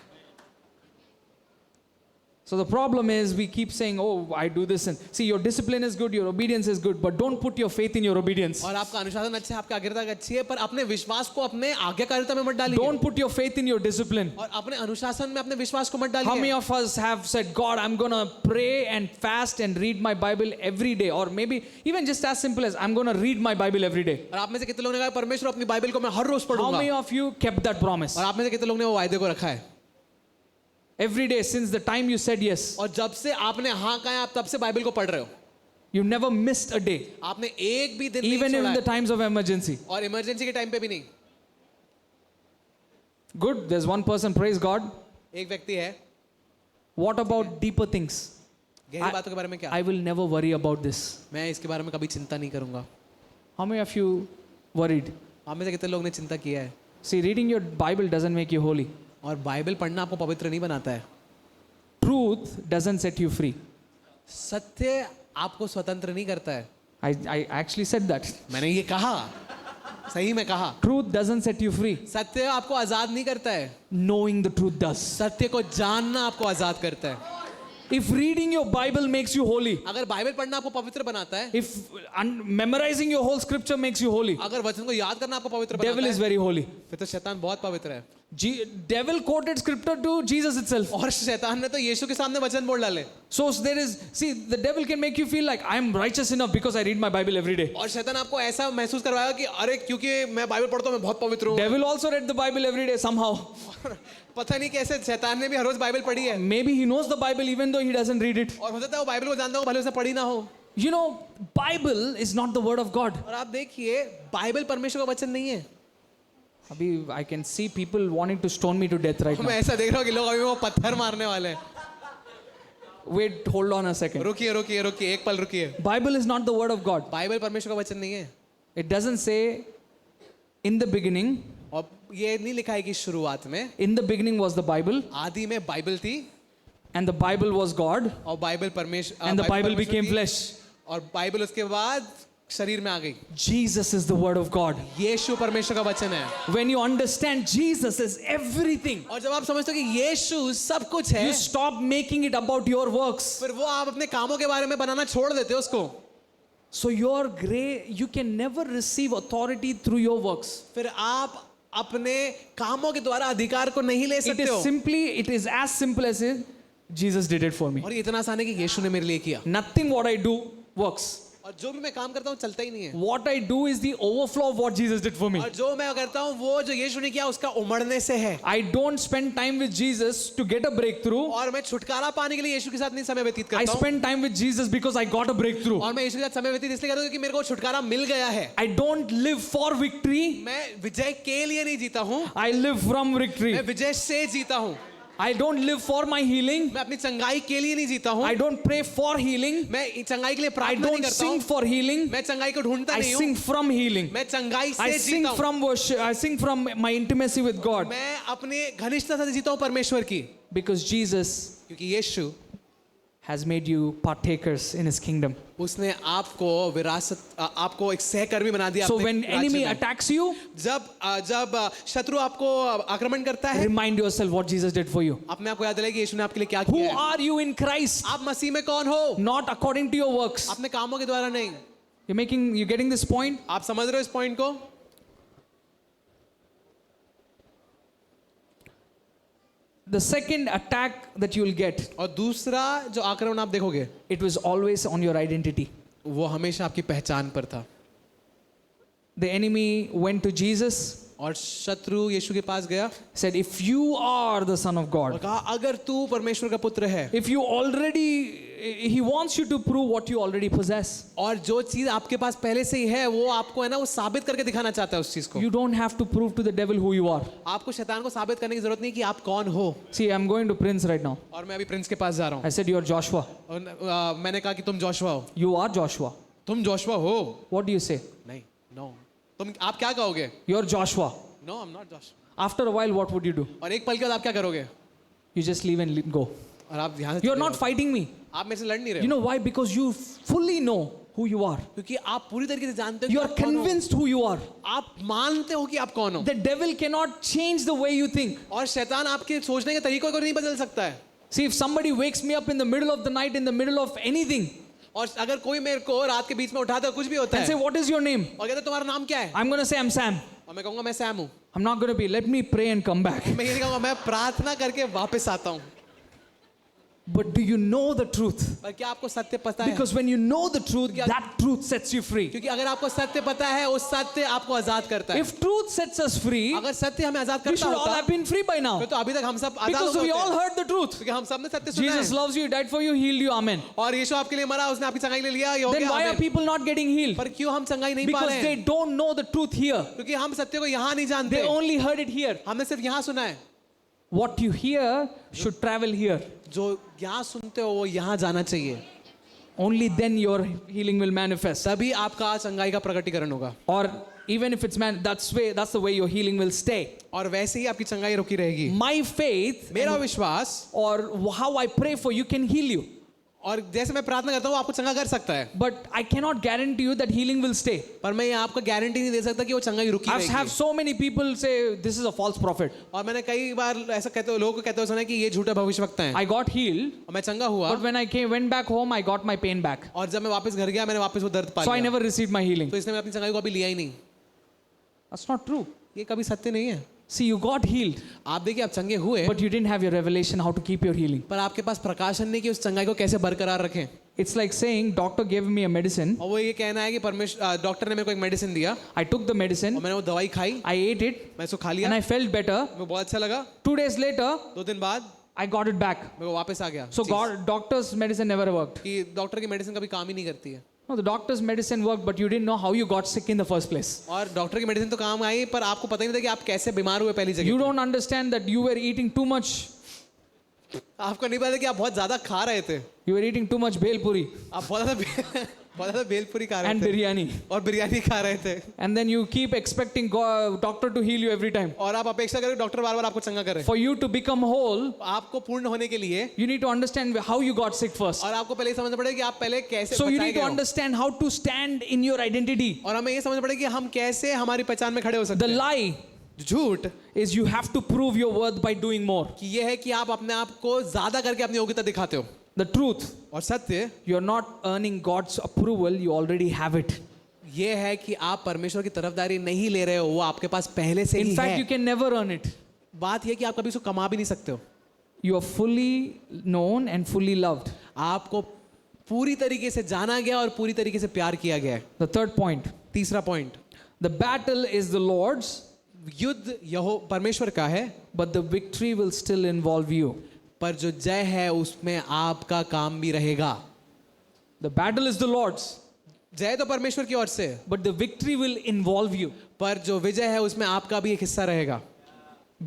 So the problem is we keep saying, oh, I do this, and see, your discipline is good, your obedience is good, but don't put your faith in your obedience. और आपका अनुशासन अच्छा है, आपकी आज्ञाकारिता अच्छी है, पर अपने विश्वास को अपने आज्ञाकारिता में मत डालिए, Don't put your faith in your discipline. और अपने अनुशासन में अपने विश्वास को मत How many डालिए। of us have said, God, I'm going to pray and fast and read my Bible every day? Or maybe even just as simple as, I'm going to read my Bible every day. और आप में से कितने लोगों ने कहा परमेश्वर अपनी बाइबल को मैं हर रोज How पढ़ूंगा, many of you kept that promise? और आप में से कितने लोगों ने वो वायदे को रखा है? Every day since the time you said yes, और जब से आपने हाँ कहा है, आप तब से बाइबल को पढ़ रहे हो, you never missed a day, आपने एक भी दिन नहीं even छोड़ा in the है, times of emergency. और इमरजेंसी के टाइम पे भी नहीं। Good, there's one person, praise God. एक व्यक्ति है, What about deeper things? गहरी बातों के बारे में क्या? I will never worry about this. मैं इसके बारे में कभी चिंता नहीं करूंगा। How many of you worried? आप में से कितने लोग ने चिंता किया है? See, reading your Bible doesn't make you holy. और बाइबल पढ़ना आपको पवित्र नहीं बनाता है। Truth doesn't set you free. सत्य आपको स्वतंत्र नहीं करता है। I actually said that. मैंने ये कहा, सही में कहा। Truth doesn't set you free. सत्य आपको आजाद नहीं करता है, Knowing the truth does. सत्य को जानना आपको आजाद करता है। If reading your Bible makes you holy, अगर बाइबल पढ़ना आपको पवित्र बनाता है, if memorizing your whole scripture makes you holy, अगर वचन को याद करना आपको पवित्र devil बनाता is है, very holy. फिर तो शैतान बहुत पवित्र है। Devil quoted scripture to Jesus itself. और शैतान ने तो यीशु के सामने वचन बोल डाले। So there is, see, the devil can make you feel like I am righteous enough because I read my Bible every day. और शैतान आपको ऐसा महसूस करवाएगा कि अरे क्योंकि मैं बाइबल पढ़ता हूँ मैं बहुत पवित्र हूँ। Devil also read the Bible every day somehow. पता नहीं कैसे शैतान ने भी हर रोज बाइबल पढ़ी है, Maybe he knows the Bible even though he doesn't read it. और हो सकता है वो बाइबल को जानता हो भले उसे पढ़ी ना हो। You know, Bible is not the word of God. और आप देखिए बाइबल परमेश्वर का वचन नहीं है। अभी I can see people wanting to stone me to death right now. मैं ऐसा देख रहा हूँ कि लोग अभी वो पत्थर मारने वाले हैं। Wait, hold on a second. रुकिए रुकिए रुकिए एक पल रुकिए। Bible is not the word of God. Bible परमेश्वर का वचन नहीं है, It doesn't say in the beginning. और ये नहीं लिखा है कि शुरुआत में, In the beginning was the Bible, आदि में बाइबल थी, and the Bible was God, और बाइबल परमेश्वर and the Bible परमेश्वर became थी, flesh. और बाइबल उसके बाद शरीर में आ गई। Jesus is the word of God. यीशु परमेश्वर का वचन है। When you understand Jesus is everything, और जब आप समझते हो कि यीशु सब कुछ है, you stop making it about your works. फिर वो आप अपने कामों के बारे में बनाना छोड़ देते हो उसको। So you can never receive authority through your works. फिर आप अपने कामों के द्वारा अधिकार को नहीं ले सकते हो। It is as simple as it, Jesus did it for me. और ये इतना आसान है कि यीशु ने मेरे लिए किया। Nothing what I do works. और जो भी मैं काम करता हूँ चलता ही नहीं है। What I do is the overflow of what Jesus did for me. और जो मैं करता हूँ वो जो यीशु ने किया उसका उमड़ने से है। I don't spend time with Jesus to get a breakthrough. और मैं छुटकारा पाने के लिए यीशु के साथ नहीं समय व्यतीत I करता हूँ। spend time with Jesus because I got a breakthrough. और मैं यीशु के साथ समय व्यतीत इसलिए करता हूँ क्योंकि मेरे को छुटकारा मिल गया है। I don't live for victory. मैं विजय के लिए नहीं जीता हूँ, I live from victory. मैं विजय से जीता हूँ। I don't live for my healing. मैं अपनी चंगाई के लिए नहीं जीता हूँ। I don't pray for healing. मैं चंगाई के लिए I प्रार्थना नहीं don't करता sing हूँ। for healing. मैं चंगाई को ढूंढता I नहीं हूँ। sing from healing. मैं चंगाई I से sing जीता हूँ। from worship. I sing from my intimacy with God. मैं अपने घनिष्ठता से जीता हूँ परमेश्वर की, Because Jesus क्योंकि यीशु has made you partakers in his kingdom. उसने आपको विरासत आपको एक सहकर्मी बना दिया। So अपने when राज्य enemy में। attacks you, जब शत्रु आपको आक्रमण करता है, remind yourself what Jesus did for you. अपने आप को याद दिलाइए कि यीशु ने आपके लिए क्या Who किया है। are you in Christ? आप मसीह में कौन हो? Not according to your works. अपने कामों के द्वारा नहीं। You're getting this point? आप समझ रहे हो इस पॉइंट को? The second attack that you will get, और दूसरा जो आक्रमण आप देखोगे it was always on your identity. वो हमेशा आपकी पहचान पर था। The enemy went to Jesus, और शत्रु यीशु के पास गया said, if you are the Son of और God, कहा अगर तू परमेश्वर का पुत्र है, if you already, he wants you to prove what you already possess. और जो चीज आपके पास पहले से ही है वो आपको है ना वो साबित करके दिखाना चाहता है उस चीज को। You don't have to prove to the devil who you are. आपको शैतान को साबित करने की जरूरत नहीं कि आप कौन हो। See, I'm going to Prince right now. और मैं अभी प्रिंस के पास जा रहा हूँ I said, you're Joshua. और मैंने कहा कि तुम जोशुआ हो। You are Joshua. तुम जोशुआ हो? What do you say? नहीं, नो। तुम आप क्या कहोगे? You're Joshua. No, I am not Joshua. After a while, what would you do? और एक पल के बाद आप क्या करोगे? You just leave and go. और आप ध्यान से You're चले not जाओगे। fighting me. आप मेरे से लड़ नहीं रहे You हो, know why? Because you fully know who you are. क्योंकि आप पूरी तरीके से जानते हो कि You are आप कौन हो। convinced who you are. आप मानते हो कि आप कौन हो। The devil cannot change the way you think. और शैतान आपके सोचने के तरीकों को नहीं बदल सकता है। See, if somebody wakes me up in the middle of the night, in the middle of anything, और अगर कोई मेरे को रात के बीच में उठाता है, कुछ भी होता and है say, what is your name? और कहता है तुम्हारा नाम क्या है, I'm going to say, I'm Sam. और मैं कहूंगा मैं सैम हूँ। I'm not going to be, let me pray and come back. मैं ये नहीं कहूंगा मैं प्रार्थना करके वापस आता हूँ। But do you know the truth? पर क्या आपको सत्य पता है? Because when you know the truth, that truth sets you free. क्योंकि अगर आपको सत्य पता है उस सत्य आपको आजाद करता है। If truth sets us free, अगर सत्य हमें आजाद we करता should all होता have been free by now. तो अभी तक हम सब आजाद Because हो we all गए heard the truth. क्योंकि हम सब ने सत्य सुना Jesus है। loves you, he died for you, healed you, amen. और यीशु आपके लिए मरा, उसने आपकी चंगाई ले लिया, ये हो Then गया, why are आमीन। people not getting healed? पर क्यों हम चंगाई नहीं पा Because रहे they हैं? don't know the truth here. क्योंकि हम सत्य को यहाँ नहीं जानते, They only heard it here. हमने सिर्फ यहाँ सुना है। What you hear should travel here. जो यहाँ सुनते हो वो यहाँ जाना चाहिए, Only then your healing will manifest. तभी आपका चंगाई का प्रकटीकरण होगा। Or even if it's that's the way your healing will stay. और वैसे ही आपकी चंगाई रुकी रहेगी। My faith मेरा विश्वास or how I pray for you can heal you. और जैसे मैं प्रार्थना करता हूँ आपको चंगा कर सकता है, But I cannot guarantee you that healing will stay. पर मैं ये आपको गारंटी नहीं दे सकता कि वो चंगाई रुकी I've रहेगी। have so many people say this is a false prophet. और मैंने कई बार ऐसा कहते हो लोगों को कहते हुए सुना है कि ये झूठा भविष्यवक्ता है। I got healed, और मैं चंगा हुआ, but when I went back home, I got my pain back. और जब मैं वापस घर गया मैंने वापस वो दर्द पा So I लिया। never received my healing. तो इसने मैं अपनी चंगाई को अभी लिया ही नहीं। That's not true. ये कभी सत्य नहीं है। See, you got healed, आप देखिए आप चंगे हुए, but you didn't have your revelation how to keep your healing. पर आपके पास प्रकाशन नहीं कि उस चंगाई को कैसे बरकरार रखें। It's like saying, doctor gave me a medicine. और वो ये कहना है कि परमेश्वर डॉक्टर ने मेरे को एक मेडिसिन दिया I took the medicine, और मैंने वो दवाई खाई, I ate it, मैं इसको खा and लिया, I felt better. मेरे को बहुत अच्छा लगा। 2 days later, 2 दिन बाद I got it back. मेरे को वापस आ गया। So doctor's medicine never worked. कि डॉक्टर की मेडिसिन कभी काम ही नहीं करती है। No, the doctor's medicine worked, but you didn't know how you got sick in the first place. और डॉक्टर की मेडिसिन तो काम आई पर आपको पता ही नहीं था कि आप कैसे बीमार हुए पहली जगह। You don't understand that you were eating too much. आपको नहीं पता कि आप बहुत ज्यादा खा रहे थे, You were eating too much bhel puri. आप बहुत ज्यादा बहुत ज्यादा भेलपुरी खा रहे and थे biryani. और बिरयानी खा रहे थे And then you keep expecting doctor to heal you every time. और आप अपेक्षा करें डॉक्टर बार बार आपको चंगा करे For you to become whole, आपको पूर्ण होने के लिए you need to understand how you got sick first. और आपको पहले ये समझना पड़ेगा कि आप पहले कैसे So you बचाए need to गए हो। understand how to stand in your identity. और हमें ये समझना पड़ेगा कि हम कैसे हमारी पहचान में खड़े हो सकते The हैं lie झूठ is you have to prove your worth by doing more. कि ये है कि आप अपने आप को ज्यादा करके अपनी योग्यता दिखाते हो The truth, और सत्य you're not earning God's approval, you already have it. ये है कि आप परमेश्वर की तरफदारी नहीं ले रहे हो वो आपके पास पहले से In ही fact, है you can never earn it. बात ये कि आप कभी उसको कमा भी नहीं सकते हो You are fully known and fully loved. आपको पूरी तरीके से जाना गया और पूरी तरीके से प्यार किया गया है The third point, तीसरा point the battle is the Lord's, युद्ध यहो परमेश्वर का है but the victory will still involve you. पर जो जय है उसमें आपका काम भी रहेगा The battle is the Lord's, जय तो परमेश्वर की ओर से है, but the victory will involve you. पर जो विजय है उसमें आपका भी एक हिस्सा रहेगा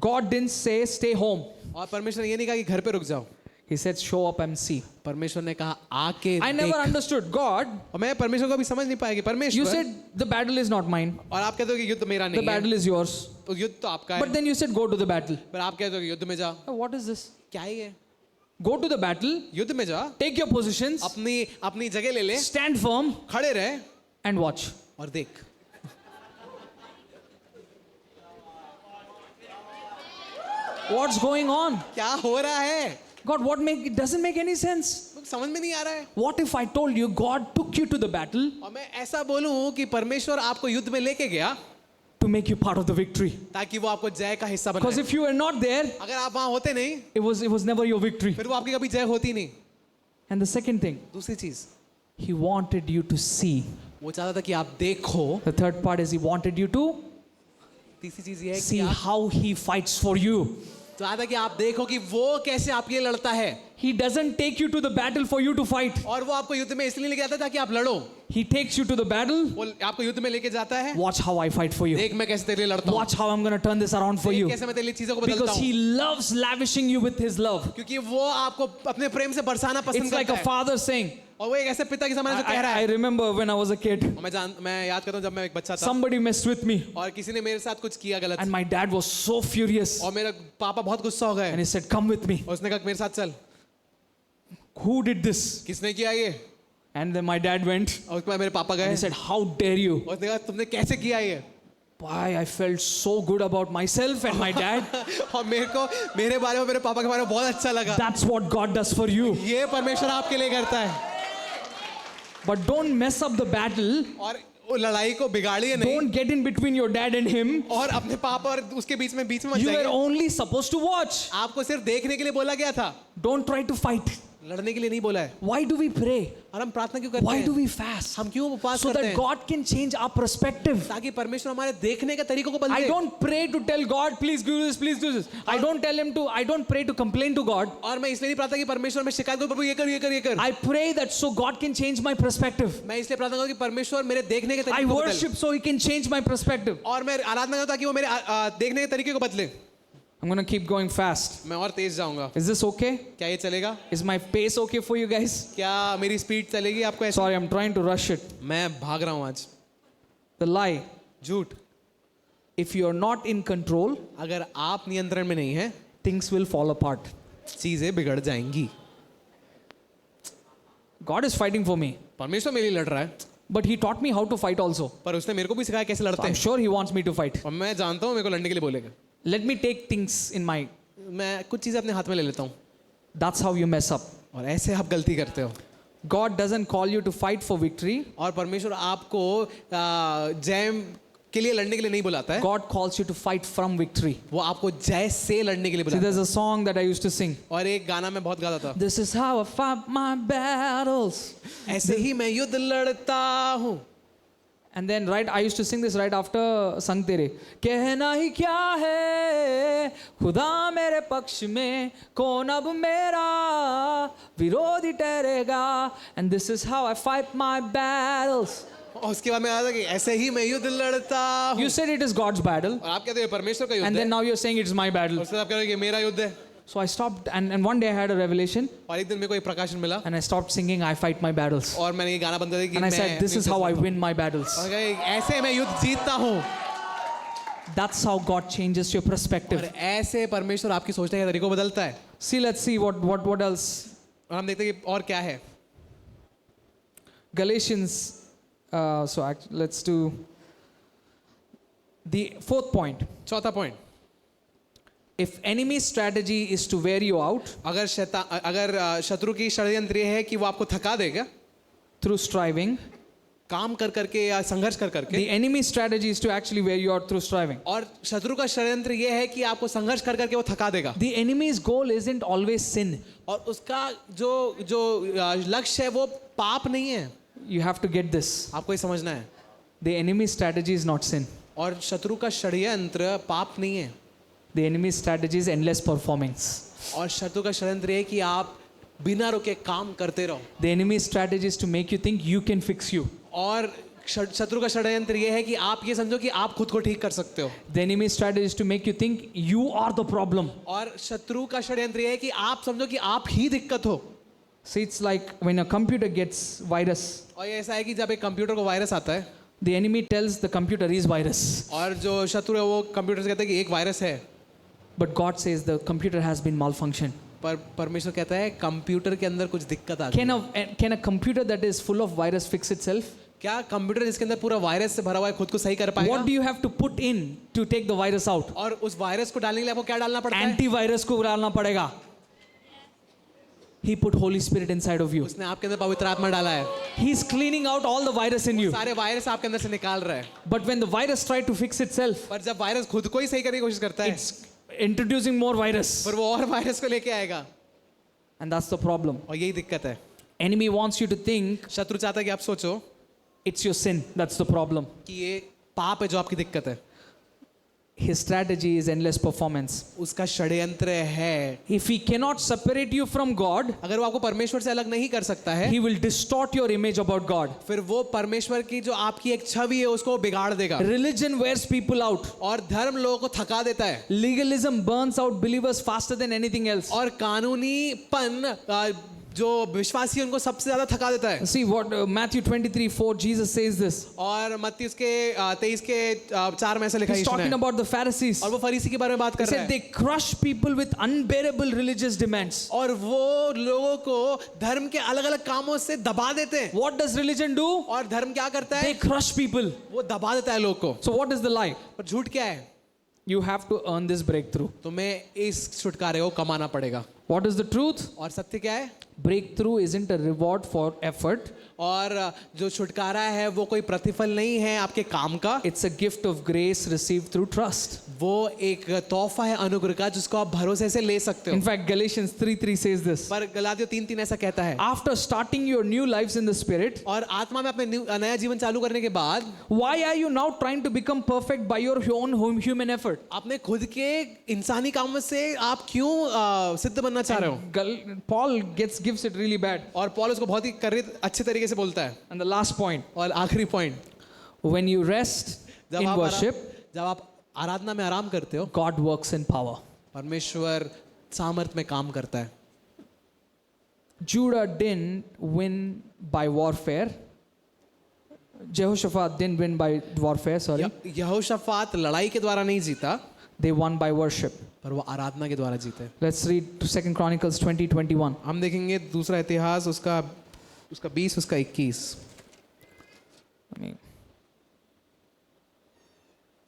God didn't say stay home. और परमेश्वर ने ये नहीं कहा कि घर पे रुक जाओ He said show up and see. परमेश्वर ने कहा आके I never देख। understood. God, और मैं परमेश्वर को भी समझ नहीं पाया कि you परमेश्वर said the battle is not mine. और आप कहते हो कि युद्ध मेरा The नहीं है battle is yours. तो युद्ध तो आपका But है then you said go to the battle. पर आप कहते हो कि युद्ध में जा Oh, what is this? क्या ही है Go to the battle, युद्ध में जा take your positions, अपनी अपनी जगह ले ले stand firm, खड़े रहे and watch. और देख What's going on? क्या हो रहा है God, it doesn't make any sense. समझ में नहीं आ रहा है What if I told you God took you to the battle और मैं ऐसा बोलूं कि परमेश्वर आपको युद्ध में लेके गया to make you part of the victory? ताकि वो आपको जय का हिस्सा Because बनाए if you were not there, अगर आप वहां होते नहीं it was never your victory. फिर वो आपकी कभी जय होती नहीं And the second thing, दूसरी चीज He wanted you to see. वो चाहता था कि आप देखो The third part is He wanted you to तीसरी चीज ये है see कि आप how He fights for you. चाहता कि आप देखो कि वो कैसे आपके लिए लड़ता है He doesn't take you to the battle for you to fight. और वो आपको युद्ध में इसलिए लेके आता था कि आप लड़ो He takes you to the battle. वो आपको युद्ध में लेके जाता है Watch how I fight for you. देख मैं कैसे तेरे लिए लड़ता हूँ Watch how I'm going to turn this around for देख you. कैसे मैं तेरे लिए चीजों को बदलता Because He हूँ loves lavishing you with His love. क्योंकि वो आपको अपने प्रेम से बरसाना पसंद It's like करता a है father saying, और वो एक ऐसे पिता की समान जो कह रहा I है remember when I was a kid, और मैं याद करता हूँ जब मैं एक बच्चा था somebody messed with me और किसी ने मेरे साथ कुछ किया गलत and my dad was so furious और मेरा पापा बहुत गुस्सा हो गए and he said, come with me. और उसने कहा मेरे साथ चल Who did this? किसने किया ये And then my dad went और उसके बाद मेरे पापा and गए he said, how dare you? और उसने कहा तुमने कैसे किया ये Why I felt so good about myself and my dad. और मेरे बारे में मेरे पापा के बारे में बहुत अच्छा लगा That's what God does for you. ये परमेश्वर आपके लिए करता है But don't mess up the battle. और वो लड़ाई को बिगाड़िए नहीं Don't get in between your dad and him. और अपने पापा और उसके बीच में मत You were जाइए only supposed to watch. आपको सिर्फ देखने के लिए बोला गया था Don't try to fight. लड़ने के लिए नहीं बोला है Why do we pray? और हम प्रार्थना क्यों करते Why हैं do we fast? हम क्यों उपवास So करते that हैं God can change our perspective. ताकि परमेश्वर हमारे देखने के तरीकों को I बदले don't pray to tell God, please do this, please do this. I don't pray to complain to God. और मैं इसलिए नहीं प्रार्थना कि परमेश्वर में शिकायत करूं प्रभु ये कर ये कर ये कर I pray that so God can change my perspective. मैं इसलिए प्रार्थना करूं कि परमेश्वर मेरे देखने के I तरीकों को बदले worship so He can change my perspective. और मैं आराधना करता कि वो मेरे देखने के तरीके को बदले I'm going to keep going fast. मैं और तेज जाऊंगा Is this okay? क्या ये चलेगा Is my pace okay for you guys? क्या मेरी स्पीड चलेगी आपको ऐसे Sorry, I'm trying to rush it. मैं भाग रहा हूं आज The lie. झूठ If you're not in control, अगर आप नियंत्रण में नहीं है things will fall apart. चीजें बिगड़ जाएंगी God is fighting for me. परमेश्वर मेरे लिए लड़ रहा है But He taught me how to fight also. पर उसने मेरे को भी सिखाया कैसे So लड़ते I'm हैं sure He wants me to fight. और मैं जानता हूँ मेरे को लड़ने के लिए बोलेगा Let me take things in my. मैं कुछ चीजें अपने हाथ में ले लेता हूँ That's how you mess up. और ऐसे आप गलती करते हो God doesn't call you to fight for victory. और परमेश्वर आपको जय के लिए लड़ने के लिए नहीं बुलाता है God calls you to fight from victory. वो आपको जय से लड़ने के लिए See, बुलाता there's a song that I used to sing. है और एक गाना मैं बहुत गाता था This is how I fight my battles. ऐसे ही मैं युद्ध लड़ता हूँ And then I used to sing this right after संग तेरे. कहना ही क्या है खुदा मेरे पक्ष में कौन अब मेरा विरोधी ठहरेगा. And this is how I fight my battles. और उसके बाद मैं आया था कि ऐसे ही मैं युद्ध लड़ता हूँ You said it is God's battle. और आप कहते हो ये परमेश्वर का युद्ध And है then now you're saying it's my battle. उसके बाद आप कह रहे हो कि ये मेरा युद्ध है So I stopped, and one day I had a revelation, और एक दिन मेरे को एक प्रकाशन मिला and I stopped singing I fight my battles. और मैंने ये गाना बंद कर दिया कि And I मैं said, this is how I win my battles. और कहा, ऐसे मैं युद्ध जीतता हूँ। That's how God changes your और perspective. ऐसे परमेश्वर आपकी सोचने के तरीकों को बदलता है। See, let's see what else. और हम देखते हैं कि और क्या है। Galatians, let's do the fourth point. चौथा point, If enemy strategy is to wear you out अगर शत्रु की षड्यंत्र ये है कि वो आपको थका देगा through striving, काम कर करके या संघर्ष कर करके, the enemy strategy is to actually wear you out through striving. और शत्रु का षड्यंत्र ये है कि आपको संघर्ष कर करके वो थका देगा। The enemy's goal isn't always sin. और उसका जो लक्ष्य है वो पाप नहीं है। You have to get this. आपको ये समझना है। The enemy's strategy is not sin. और शत्रु का षड्यंत्र पाप नहीं है। The enemy's strategy is endless performance. और शत्रु का षड्यंत्र है कि आप बिना रुके काम करते रहो। The enemy's strategy is to make you think you can fix you. और शत्रु का षड्यंत्र ये है कि आप ये समझो कि आप खुद को ठीक कर सकते हो। The enemy's strategy is to make you think you are the problem. और शत्रु का षड्यंत्र ये है कि आप समझो कि आप ही दिक्कत हो। See, it's like when a computer gets virus, और ये ऐसा है कि जब एक कंप्यूटर को वायरस आता है the enemy tells the computer is virus. और जो शत्रु है वो कंप्यूटर से कहता है कि एक वायरस है, But God says the computer has been malfunctioned. पर परमेश्वर कहता है कंप्यूटर के अंदर कुछ दिक्कत आ गई। Can a computer that is full of virus fix itself? क्या कंप्यूटर जिसके अंदर पूरा वायरस से भरा हुआ है खुद को सही कर पाएगा? What do you have to put in to take the virus out? और उस वायरस को डालने के लिए आपको क्या डालना पड़ता है? Antivirus को डालना पड़ेगा. He put Holy Spirit inside of you. उसने आपके अंदर पवित्र आत्मा डाला है। He's cleaning out all the virus in you. सारे वायरस आपके अंदर से निकाल रहा है। But when the virus tried to fix itself, पर जब वायरस खुद को ही सही करने की कोशिश करता है, it's introducing more virus. पर वो और वायरस को लेके आएगा। And that's the problem. और यही दिक्कत है। Enemy wants you to think शत्रु चाहता है कि आप सोचो it's your sin. That's the problem. कि ये पाप है जो आपकी दिक्कत है। His strategy is endless performance. उसका षड्यंत्र है, If he cannot separate you from God, अगर वो आपको परमेश्वर से अलग नहीं कर सकता है, he will distort your image about God. फिर वो परमेश्वर की जो आपकी एक छवि है उसको बिगाड़ देगा। Religion wears people out. और धर्म लोगों को थका देता है। Legalism burns out believers faster than anything else. और कानूनीपन जो विश्वासी उनको सबसे ज्यादा थका देता है। See what Matthew 23:4 Jesus says this. और मत्ती उसके 23 के 4 में ऐसा लिखा है He's यीशु talking ने। about the Pharisees. और वो फरीसी के बारे में बात He कर रहा said है। they crush people with unbearable religious demands. और वो लोगों को धर्म के अलग अलग कामों से दबा देते हैं। What does religion do? और धर्म क्या करता They है? crush people. वो दबा देता है लोग को। So what is the lie? पर झूठ क्या है? You have to earn this breakthrough. तुम्हें इस छुटकारे को कमाना पड़ेगा। What is the truth? और सत्य क्या है? Breakthrough isn't a reward for effort. और जो छुटकारा है वो कोई प्रतिफल नहीं है आपके काम का। It's a gift of grace received through trust. वो एक तोहफा है अनुग्रह का जिसको आप भरोसे से ले सकते हो। In fact, Galatians 3:3 says this. पर गलातियों 3:3 ऐसा कहता है। After starting your new lives in the Spirit, और आत्मा में अपने नया जीवन चालू करने के बाद why are you now trying to become perfect by your own human effort? अपने खुद के इंसानी कामों से आप क्यों सिद्ध बनना चाह रहे हो? Paul gives it really bad. और पौलुस उसको बहुत ही अच्छे तरीके से बोलता है। And the last point, और आखिरी point, when you rest in worship, जब आप आराधना में आराम करते हो, God works in power. परमेश्वर सामर्थ में काम करता है। Judah didn't win by warfare. Jehoshaphat didn't win by warfare, sorry. यहोशाफात लड़ाई के द्वारा नहीं जीता, They won by worship. पर वो आराधना के द्वारा जीते। Let's read 2 Chronicles 20:21. हम देखेंगे दूसरा इतिहास उसका 20 उसका 21। I mean,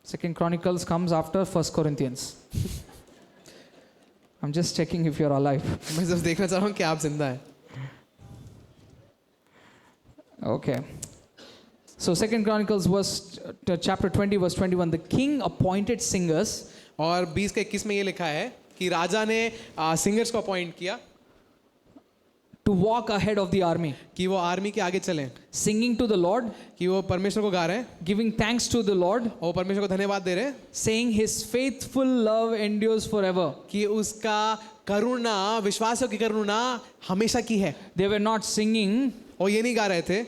2 Chronicles comes after 1 Corinthians. I'm just checking if you're alive. मैं सिर्फ देखना चाह रहा हूँ कि आप जिंदा हैं। Okay. So 2 Chronicles chapter 20 verse 21. The king appointed singers. और 20 के 21 में ये लिखा है कि राजा ने सिंगर्स को अपॉइंट किया To walk ahead of the army, कि वो आर्मी के आगे चलें, singing to the Lord, कि वो परमेश्वर को गा रहे हैं, giving thanks to the Lord, और वो परमेश्वर को धन्यवाद दे रहे हैं, saying His faithful love endures forever. कि उसका करुणा, विश्वासियों की करुणा हमेशा की है। They were not singing, और ये नहीं गा रहे थे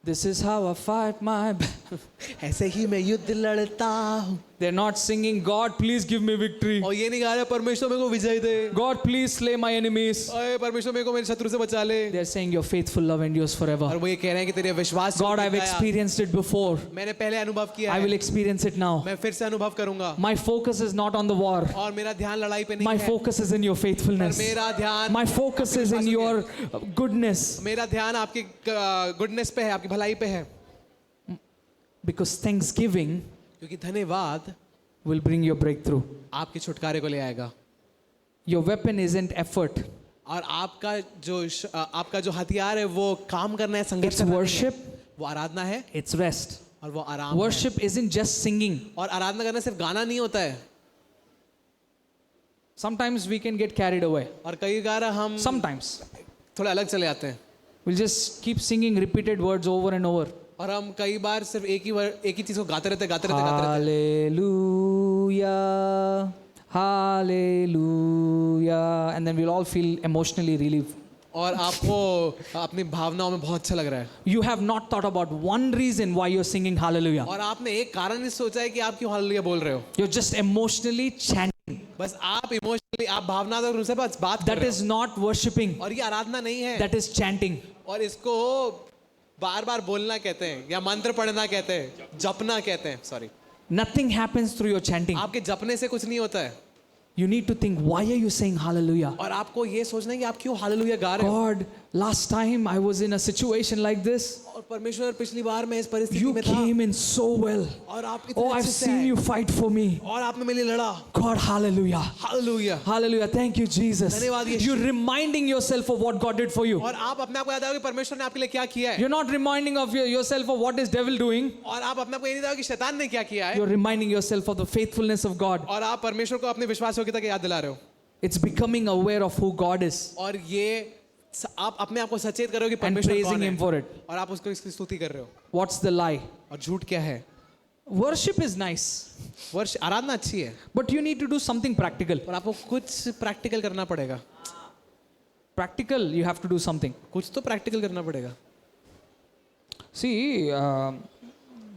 this is how I fight my battle. ऐसे ही मैं युद्ध लड़ता हूँ। They're not singing, God, please give me victory. और ये नहीं गा रहे परमेश्वर मेरे को विजय दे, God, please slay my enemies. ओए परमेश्वर मेरे को मेरे शत्रु से बचा ले। They're saying your faithful love endures और forever. वो ये कह रहे हैं कि तेरे विश्वास God, I've experienced it before. मैंने पहले अनुभव किया I है, will experience it now. मैं फिर से अनुभव करूंगा। My focus is not on the war. और मेरा ध्यान लड़ाई पे नहीं My है, focus is in your पर faithfulness. मेरा ध्यान My focus is in your goodness. मेरा ध्यान आपकी गुडनेस पे है, आपकी भलाई पे है। Because thanksgiving क्योंकि धन्यवाद will bring your breakthrough. आपके छुटकारे को ले आएगा। Your weapon isn't effort. और आपका जो हथियार है वो काम करना है, संघर्ष It's करना नहीं है। worship. वो आराधना है It's rest. और वो आराम है। Worship isn't just singing. और आराधना करना सिर्फ गाना नहीं होता है। Sometimes we can get carried away. और कई बार हम Sometimes. थोड़ा अलग चले जाते हैं We'll just keep singing repeated words over and over. और हम कई बार सिर्फ एक ही चीज को गाते रहते हैं। Hallelujah. Hallelujah. And then we'll all feel emotionally relieved. और आपको अपनी भावनाओं में बहुत अच्छा लग रहा है You have not thought about one reason why you're singing hallelujah. और आपने एक कारण नहीं सोचा है कि आप क्यों हालेलुया बोल रहे हो। You're just emotionally chanting. बस आप इमोशनली, आप भावनात्मक रूप से बस बात कर That रहे is not worshipping. हो। और ये आराधना नहीं है, That is chanting. और इसको बार बार बोलना कहते हैं, या मंत्र पढ़ना कहते हैं, जपना कहते हैं। Sorry, Nothing happens through your chanting. आपके जपने से कुछ नहीं होता है। You need to think, why are you saying hallelujah? और आपको ये सोचना है कि आप क्यों हालेलुया गा रहे हो। God, last time I was in a situation like this. और परमेश्वर, पिछली बार मैं इस परिस्थिति You में था came in so well. और आप Oh, इतने I've अच्छे से seen आए you fight for me. और आपने मेरे लिए लड़ा। God, hallelujah. Hallelujah. Hallelujah. Thank you, Jesus. धन्यवाद यीशु। You're reminding yourself of what God did for you. और आप अपने आप को याद आओ कि परमेश्वर ने आपके लिए क्या किया है। You're not reminding of yourself of what is devil doing. और आप अपने आप को ये नहीं बताओ कि शैतान ने क्या किया है। You're reminding yourself of the faithfulness of God. और आप परमेश्वर को अपने विश्वास योग्यता की याद दिला रहे हो। It's becoming aware of who God is और ये आप अपने आप को सचेत कर रहे हो कि and परमेश्वर praising कौन Him है, for it. और आप उसको इसकी स्तुति कर रहे हो। What's the lie? और झूठ क्या है? Worship is nice, वर्ष आराधना अच्छी है, but you need to do something practical. पर आपको कुछ प्रैक्टिकल करना पड़ेगा। Practical, you have to do something. कुछ तो प्रैक्टिकल करना पड़ेगा। See,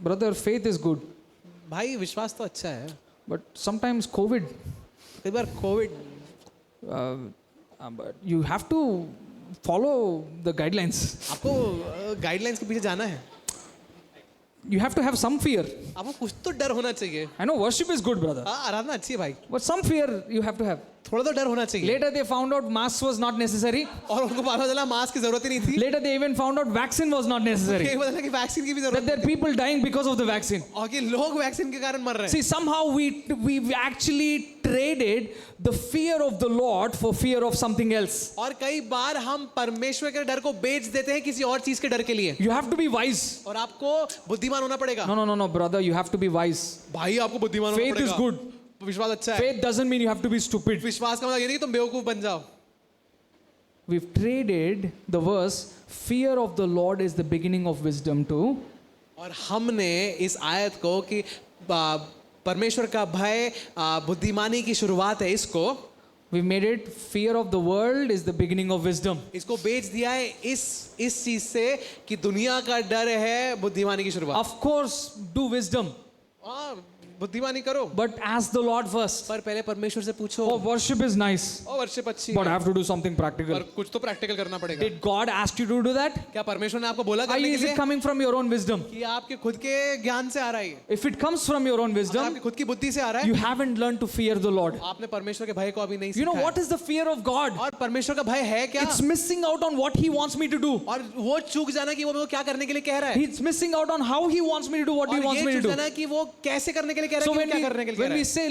brother, faith is good, भाई विश्वास तो अच्छा है, but sometimes COVID, कई बार COVID, but you have to follow the guidelines. आपको गाइडलाइंस के पीछे जाना है, You have to have some fear. आपको कुछ तो डर होना चाहिए। I know worship is good, brother, हाँ, आराधना अच्छी है भाई, but some fear you have to have. थोड़ा तो डर होना चाहिए। Later they found out mask was not necessary. और उनको पता चला मास्क की जरूरत ही नहीं थी। Later they even found out vaccine was not necessary. एक पता चला कि वैक्सीन की भी That जरूरत there are people dying because of the vaccine. और कि लोग वैक्सीन के कारण मर रहे हैं। See, somehow we actually traded the fear of the Lord for fear of something else. और कई बार हम परमेश्वर के डर को बेच देते हैं किसी और चीज के डर के लिए। You have to be wise. और आपको बुद्धिमान होना पड़ेगा। No, brother, you have to be wise. भाई आपको बुद्धिमान होना Faith पड़ेगा। is good. विश्वास अच्छा है। Faith doesn't mean you have to be stupid. विश्वास का मतलब ये नहीं कि तुम बेवकूफ बन जाओ। We've traded the verse, fear of the Lord is the beginning of wisdom too. और हमने इस आयत को कि परमेश्वर का भय बुद्धिमानी की शुरुआत है, इसको We made it fear of the world is the beginning of wisdom. इसको बेच दिया है इस चीज से कि दुनिया का डर है बुद्धिमानी की शुरुआत। Of course, do wisdom, बुद्धिमानी करो, but ask the Lord first. पर पहले परमेश्वर से पूछो। Oh, worship is nice, worship अच्छी but I है, have to do something practical. पर कुछ तो प्रैक्टिकल करना पड़ेगा। Did God ask you to do that? क्या परमेश्वर ने आपको बोला Or करने के is लिए it coming from your own wisdom? कि आपके खुद के ज्ञान से आ रहा है? If it comes from your own अगर wisdom, आपकी खुद की बुद्धि से आ रहा है, you haven't learned to fear the Lord. आपने परमेश्वर के भय को अभी नहीं You know सीखा what है। is the fear of God? और परमेश्वर का भय है क्या? It's missing out on what He wants me to do. और वो चूक जाना कि वो मेरे को क्या करने के लिए कह रहा है, He's missing out on how He wants me to do what He और wants ये me to चूक do. जाना कि वो कैसे करने के लिए कह रहा So है, कि when वो क्या करने के लिए कह we रहा है। say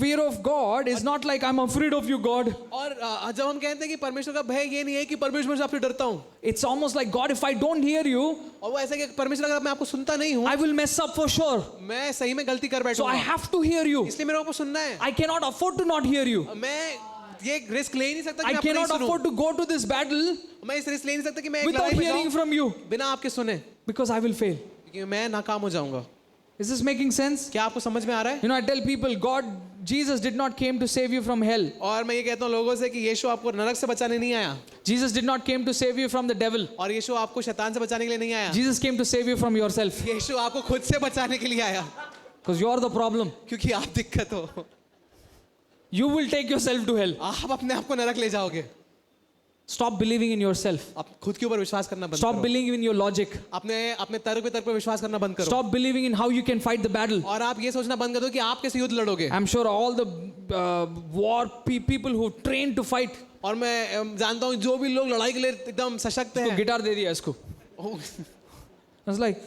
fear of God is not like I'm afraid of you, God. और जब हम कहते हैं कि परमेश्वर का भय ये नहीं है कि परमेश्वर से आपसे डरता हूँ, It's almost like, God, if I don't hear you, और वो ऐसा कि परमेश्वर अगर मैं आपको सुनता नहीं हूँ, I will mess up for sure. मैं सही में गलती कर So I बैठूंगा, have to hear you. इसलिए मेरे को सुनना है। I cannot afford to not hear you. मैं ये रिस्क ले ही नहीं सकता कि I मैं आपको नहीं cannot सुनूं। afford to go to this battle मैं इस रिस्क ले नहीं सकता कि मैं एक without लड़ाई में hearing जाऊं from you बिना आपके सुने, because I will fail. क्योंकि मैं नाकाम हो जाऊंगा। Is this making sense? क्या आपको समझ में आ रहा है? You know, I tell people, Jesus did not came to save you from hell. और मैं ये कहता हूँ लोगों से कि यीशु आपको नरक से बचाने नहीं आया, Jesus did not came to save you from the devil. और यीशु आपको शैतान से बचाने के लिए नहीं आया, Jesus came to save you from yourself. यीशु आपको खुद से बचाने के लिए आया, Because you're the problem. क्योंकि आप दिक्कत हो, You will take yourself to hell. आप अपने आप को नरक ले जाओगे। Stop believing in yourself. आप खुद के ऊपर विश्वास करना बंद Stop करो, believing in your logic. अपने अपने तर्क पे विश्वास करना बंद करो, Stop believing in how you can fight the battle. और आप ये सोचना बंद कर दो कि आप कैसे युद्ध लड़ोगे। I'm sure all the people who train to fight, और मैं जानता हूँ जो भी लोग लड़ाई के लिए एकदम सशक्त उसको हैं, गिटार दे दिया इसको. I was like,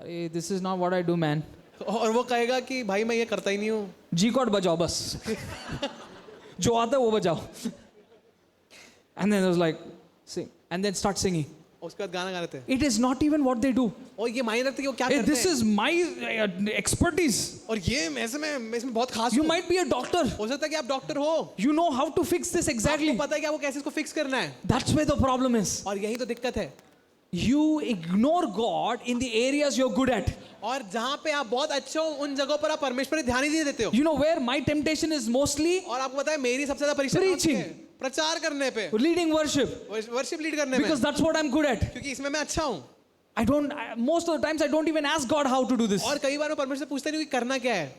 "Hey, this is not what I do, man. और वो कहेगा कि भाई मैं ये करता ही नहीं हूँ, G chord बजाओ बस. जो आता है वो बजाओ." And then I was like, sing. And then start singing. उसके बाद गाना गा रहे थे, It is not even what they do. और ये मायने रखते कि वो क्या Hey, करते this हैं, is my expertise. और ये मैं इसमें बहुत खास You हूँ। might be a doctor. हो सकता है कि आप डॉक्टर हो, You know how to fix this exactly. आपको पता है कि आपको कैसे इसको फिक्स करना है, That's where the problem is. और यही तो दिक्कत है। You ignore God in the areas you're good at. और जहाँ पे आप बहुत अच्छे हो उन जगहों पर आप परमेश्वर पर ध्यान ही नहीं देते हो, You know where my temptation is mostly? और आपको पता है मेरी सबसे ज्यादा परीक्षा कहाँ Preaching. पे है? प्रचार करने पे, Leading worship. वर्शिप लीड करने में, Because that's what I'm good at. क्योंकि इसमें मैं अच्छा हूँ। Most of the times I don't even ask God how to do this. और कई बार मैं परमेश्वर से पूछता नहीं हूँ कि करना क्या है,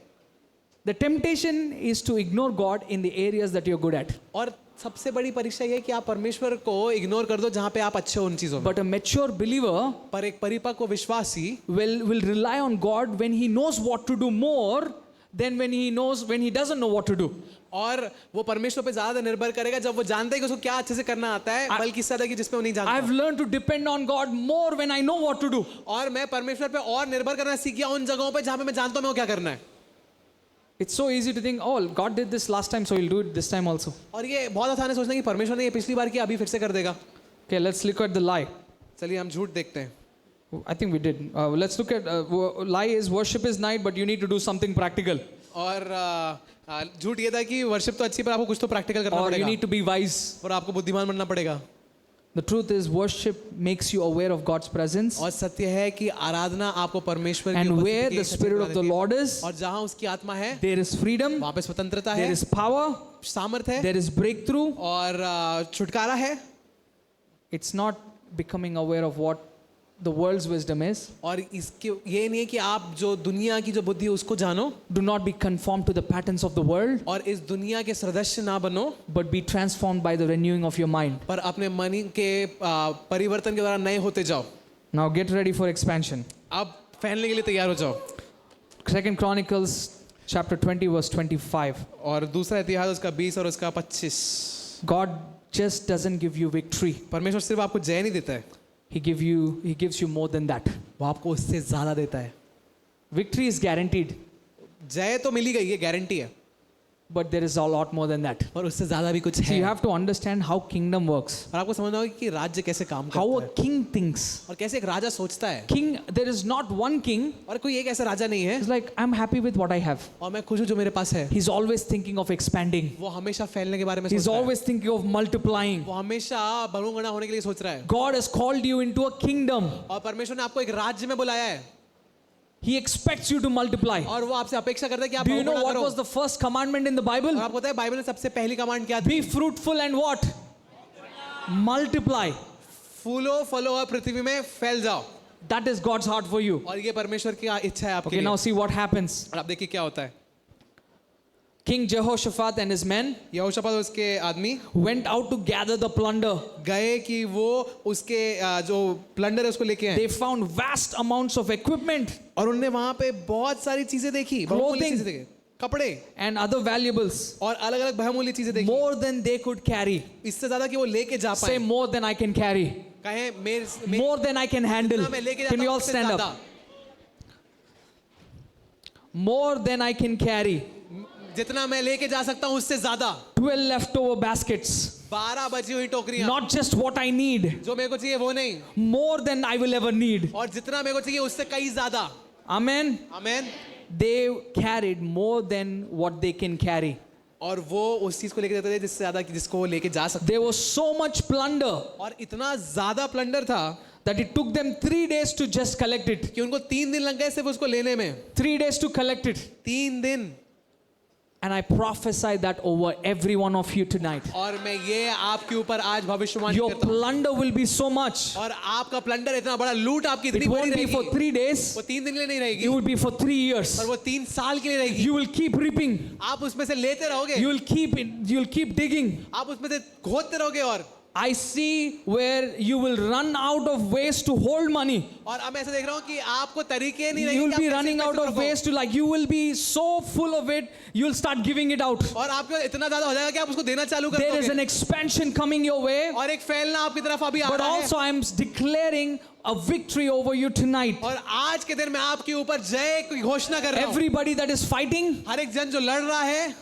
The temptation is to ignore God in the areas that you're good at. और सबसे बड़ी परीक्षा ये है कि आप परमेश्वर को इग्नोर कर दो जहाँ पे आप अच्छे हो उन चीजों में। But a mature believer पर एक परिपक्व विश्वासी will rely on God when he knows what to do more than when he doesn't know what to do. और वो परमेश्वर पे ज्यादा निर्भर करेगा जब वो जानता है कि उसको क्या अच्छे से करना आता है, बल्कि इससे ज्यादा कि जिसपे वो नहीं जानता। I've learned to depend on God more when I know what to do. और मैं परमेश्वर पे और निर्भर करना सीख गया उन जगहों पे जहाँ पे मैं जानता हूँ मैं वो क्या करना है। It's so easy to think, oh, God did this last time, so He'll do it this time also. और ये बहुत आसान है सोचना कि परमेश्वर ने ये पिछली बार किया अभी फिर से कर देगा। Okay, let's look at the lie. चलिए हम झूठ देखते हैं। I think we did. Let's look at lie is worship is nice, but you need to do something practical. और झूठ ये था कि वर्शिप तो अच्छी पर आपको कुछ तो प्रैक्टिकल करना Or you पड़ेगा, need to be wise. और आपको बुद्धिमान बनना पड़ेगा। The truth is, worship makes you aware of God's presence. और सत्य है कि आराधना आपको परमेश्वर की And उपस्थिति where की the सचेत Spirit बना of the देती है। Lord is, और जहाँ उसकी आत्मा है there is freedom, वहाँ पे स्वतंत्रता there है, is power, सामर्थ है, there is breakthrough. और छुटकारा है। It's not becoming aware of what the world's wisdom is. और इसके ये नहीं है कि आप जो दुनिया की जो बुद्धि है उसको जानो, Do not be conformed to the patterns of the world, और इस दुनिया के सदस्य ना बनो, but be transformed by the renewing of your mind. पर अपने मन के परिवर्तन के द्वारा नए होते जाओ। Now get ready for expansion. अब फैलने के लिए तैयार हो जाओ। 2 Chronicles chapter 20 verse 25. और दूसरा इतिहास उसका 20 और उसका 25। God just doesn't give you victory. परमेश्वर सिर्फ आपको जय नहीं देता है, He gives you more than that. वो आपको उससे ज्यादा देता है। Victory is guaranteed, जय तो मिली गई है, गारंटी है, but there is a lot more than that. पर उससे ज्यादा भी कुछ So है। you have to understand how kingdom works, और आपको समझना होगा कि राज्य कैसे काम how करता a है, king thinks. और कैसे एक राजा सोचता है। King, there is not one king. और कोई एक ऐसा राजा नहीं है, He's like, I'm happy with what I have. और मैं खुश हूँ जो मेरे पास है। He's always thinking of expanding. वो हमेशा फैलने के बारे में He's सोचता है। always thinking of multiplying. वो हमेशा बहुगुणा होने के लिए सोच रहा है। God has called you into a kingdom. और परमेश्वर ने आपको एक राज्य में बुलाया है, He expects you to multiply. और वो आपसे अपेक्षा करता है कि आप Do you know Bahuguna what करो। was the first commandment in the Bible? और आपको पता है बाइबल में सबसे पहली कमांड क्या थी? Be fruitful and what? Multiply. फूलो फलो और पृथ्वी में फैल जाओ। That is God's heart for you. और ये परमेश्वर की इच्छा है आपके Okay, लिए। now see what happens. और आप देखिए क्या होता है। King Jehoshaphat and his men यहोशापात और उसके आदमी went out to gather the plunder. गए कि वो उसके जो प्लंडर है उसको लेके आए, They found vast amounts of equipment और उन्होंने वहां पे बहुत सारी चीजें देखी, बहुमूल्य Clothing. चीजें देखी, कपड़े and other valuables, और अलग अलग बहुमूल्य चीजें देखी, more than they could carry. इससे ज्यादा कि वो लेके जा Say पाए। more than I can carry. कहे More than I can handle. मैं लेके Can जाता we हूं all उससे stand ज्यादा। up? More than I can carry. जितना मैं लेके जा सकता हूँ उससे ज्यादा। 12 leftover baskets. 12 बची हुई टोकरियां, Not just what I need. जो मेरे को चाहिए वो नहीं, More than I will ever need. और जितना मेरे को चाहिए उससे कई ज्यादा। Amen. Amen. They carried more than what they can carry. और वो उस चीज को लेके जाते थे जिससे ज्यादा कि जिसको वो लेके जा सकते। There was so much plunder और इतना ज्यादा प्लंडर था that it took them 3 days to just collect it. कि उनको 3 दिन लग गए सिर्फ उसको लेने में, 3 days to collect it. 3 दिन. And I prophesy that over every one of you tonight. और मैं ये आपके ऊपर आज भविष्यवाणी Your करता हूँ. plunder will be so much. और आपका प्लंडर इतना बड़ा, लूट आपकी इतनी It बड़ी won't be for रहेगी. 3 days. वो 3 दिन के लिए नहीं रहेगी, It will be for 3 years. पर वो 3 साल के लिए रहेगी. You will keep reaping. आप उसमें से लेते रहोगे, You will keep it. You will keep digging. आप उसमें से खोदते रहोगे. और I see where you will run out of ways to hold money. और अब मैं ऐसा देख रहा हूँ कि आपको तरीके नहीं रहेंगे. You will कि be आप running कैसे out पैसे of रखो. ways to, like, you will be so full of it, you will start giving it out. और आपको इतना ज्यादा हो जाएगा कि आप उसको देना चालू कर There is an दोगे. expansion coming your way, और एक फैलना आपकी तरफ अभी आ but रहा है. also I am declaring a victory over you tonight. और आज के दिन मैं आपके ऊपर जय की घोषणा कर रहा हूँ. Everybody that is fighting, हर एक जन जो लड़ रहा है,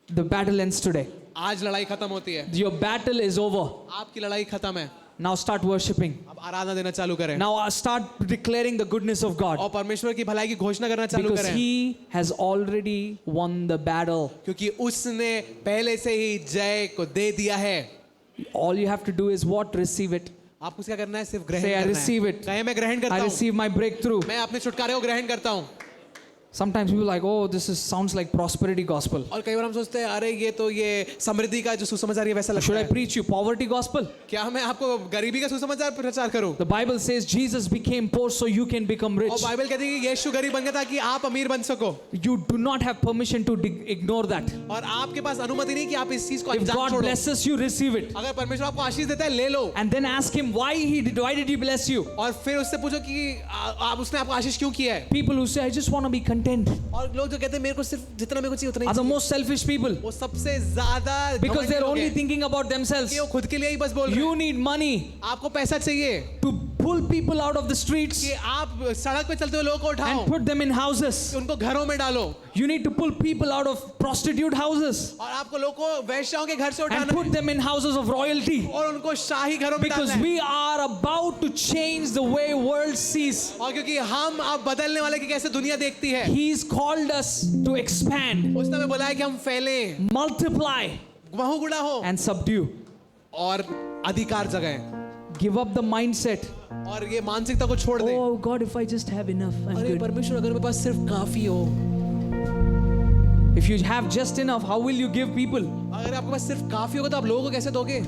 the battle ends today. आज लड़ाई खत्म होती है. Your battle is over. आपकी लड़ाई खत्म है. Now start worshiping. अब आराधना देना चालू करें. Now start declaring the goodness of God, और परमेश्वर की भलाई की घोषणा करना चालू because करें. He has already won the battle. क्योंकि उसने पहले से ही जय को दे दिया है. All you have to do is what? Receive it. आपको क्या करना है? सिर्फ ग्रहण Say, I करना receive है. it. कहे मैं ग्रहण करता I हूँ. receive my breakthrough. मैं अपने छुटकारे को ग्रहण करता हूँ. Sometimes people are like, oh, this sounds like prosperity gospel. और कई बार हम सोचते हैं अरे ये तो ये समृद्धि का जो सुसमाचार है वैसा Should लगता I है. preach you poverty gospel? क्या मैं आपको गरीबी का सुसमाचार प्रचार करूं? The Bible says Jesus became poor so you can become rich. और बाइबल कहती है कि यीशु गरीब बन गया ताकि आप अमीर बन सको. You do not have permission to ignore that. और आपके पास अनुमति नहीं कि आप इस चीज को If अनजान God छोड़ो. blesses you, receive it. अगर परमेश्वर आपको आशीष देता है, ले लो. And then ask Him why did He bless you? और फिर उससे पूछो कि आप उसने आपको आशीष क्यों किया है. People who say, I just want to be content, और लोग जो कहते हैं मेरे को सिर्फ जितना मेरे को चाहिए उतना are ही the चाहिए. most selfish people, वो सबसे ज्यादा because घमंडी they're लोग only हैं. thinking about themselves. कि वो खुद के लिए ही बस बोल रहे You हैं. need money आपको पैसा चाहिए to pull people out of the streets कि आप सड़क पे चलते हुए लोगों को उठाओ, and put them in houses. उनको घरों में डालो. You need to pull people out of prostitute houses और आपको लोगों को वैश्याओं के घर से and उठाना put है. them in houses of royalty. और उनको शाही घरों में Because डालना है. we are about to change the way world sees. और क्योंकि हम अब बदलने वाले की कैसे दुनिया देखती है. He's called us to expand, उसने हमें बोला है कि हम फैलें, multiply, बहुगुणा हो and subdue. और अधिकार जगाएं. Give up the mindset. और ये मानसिकता को छोड़ दे. Oh God, if I just have enough, I'm अरे good. परमेश्वर अगर मेरे पास सिर्फ काफी हो. If you have just enough, how will you give people? अगर आपके पास सिर्फ काफी होगा तो आप लोगों को कैसे दोगे.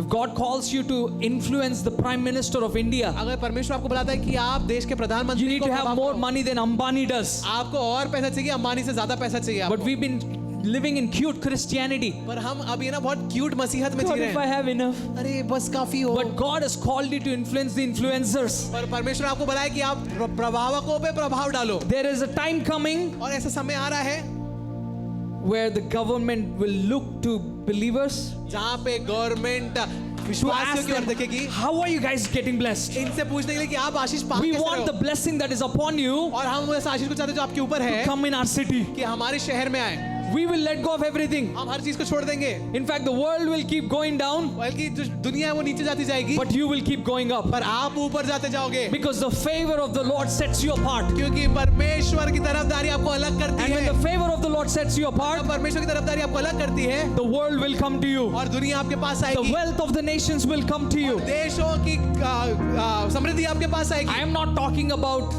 If God calls you to influence the Prime Minister of India, अगर परमेश्वर आपको बुलाता है कि आप देश के you प्रधानमंत्री need को to have प्रभाव more करो. money than Ambani does. आपको और पैसा चाहिए, अंबानी से ज्यादा पैसा चाहिए But आपको. we've been living in cute Christianity. पर हम अभी ना बहुत क्यूट मसीहत में जी God, रहे if I हैं. have enough. अरे बस काफी हो. But God has called you to influence the influencers. पर परमेश्वर आपको बुलाया कि आप प्रभावकों पे प्रभाव डालो. There is a time coming और ऐसा समय आ रहा है where the government will look to believers जहाँ पे गवर्नमेंट to विश्वासियों ask की ओर them, देखेगी. how are you guys getting blessed? इनसे पूछने के लिए कि आप आशीष पा We कैसे want the रहे हो. blessing that is upon you और हम उस आशीष को चाहते हैं जो आपके ऊपर है come in our city. कि हमारे शहर में आए. We will let go of everything. हम हर चीज को छोड़ देंगे. In fact, the world will keep going down, बल्कि जो दुनिया है वो नीचे जाती जाएगी, but you will keep going up. पर आप ऊपर जाते जाओगे. Because the favor of the Lord sets you apart. क्योंकि परमेश्वर की तरफदारी आपको अलग करती And when है. the favor of the Lord sets you जब apart, परमेश्वर की तरफदारी आपको अलग करती है the world will come to you. और दुनिया आपके पास The आएगी. wealth of the nations will come to you. देशों की समृद्धि आपके पास आएगी. I am not talking about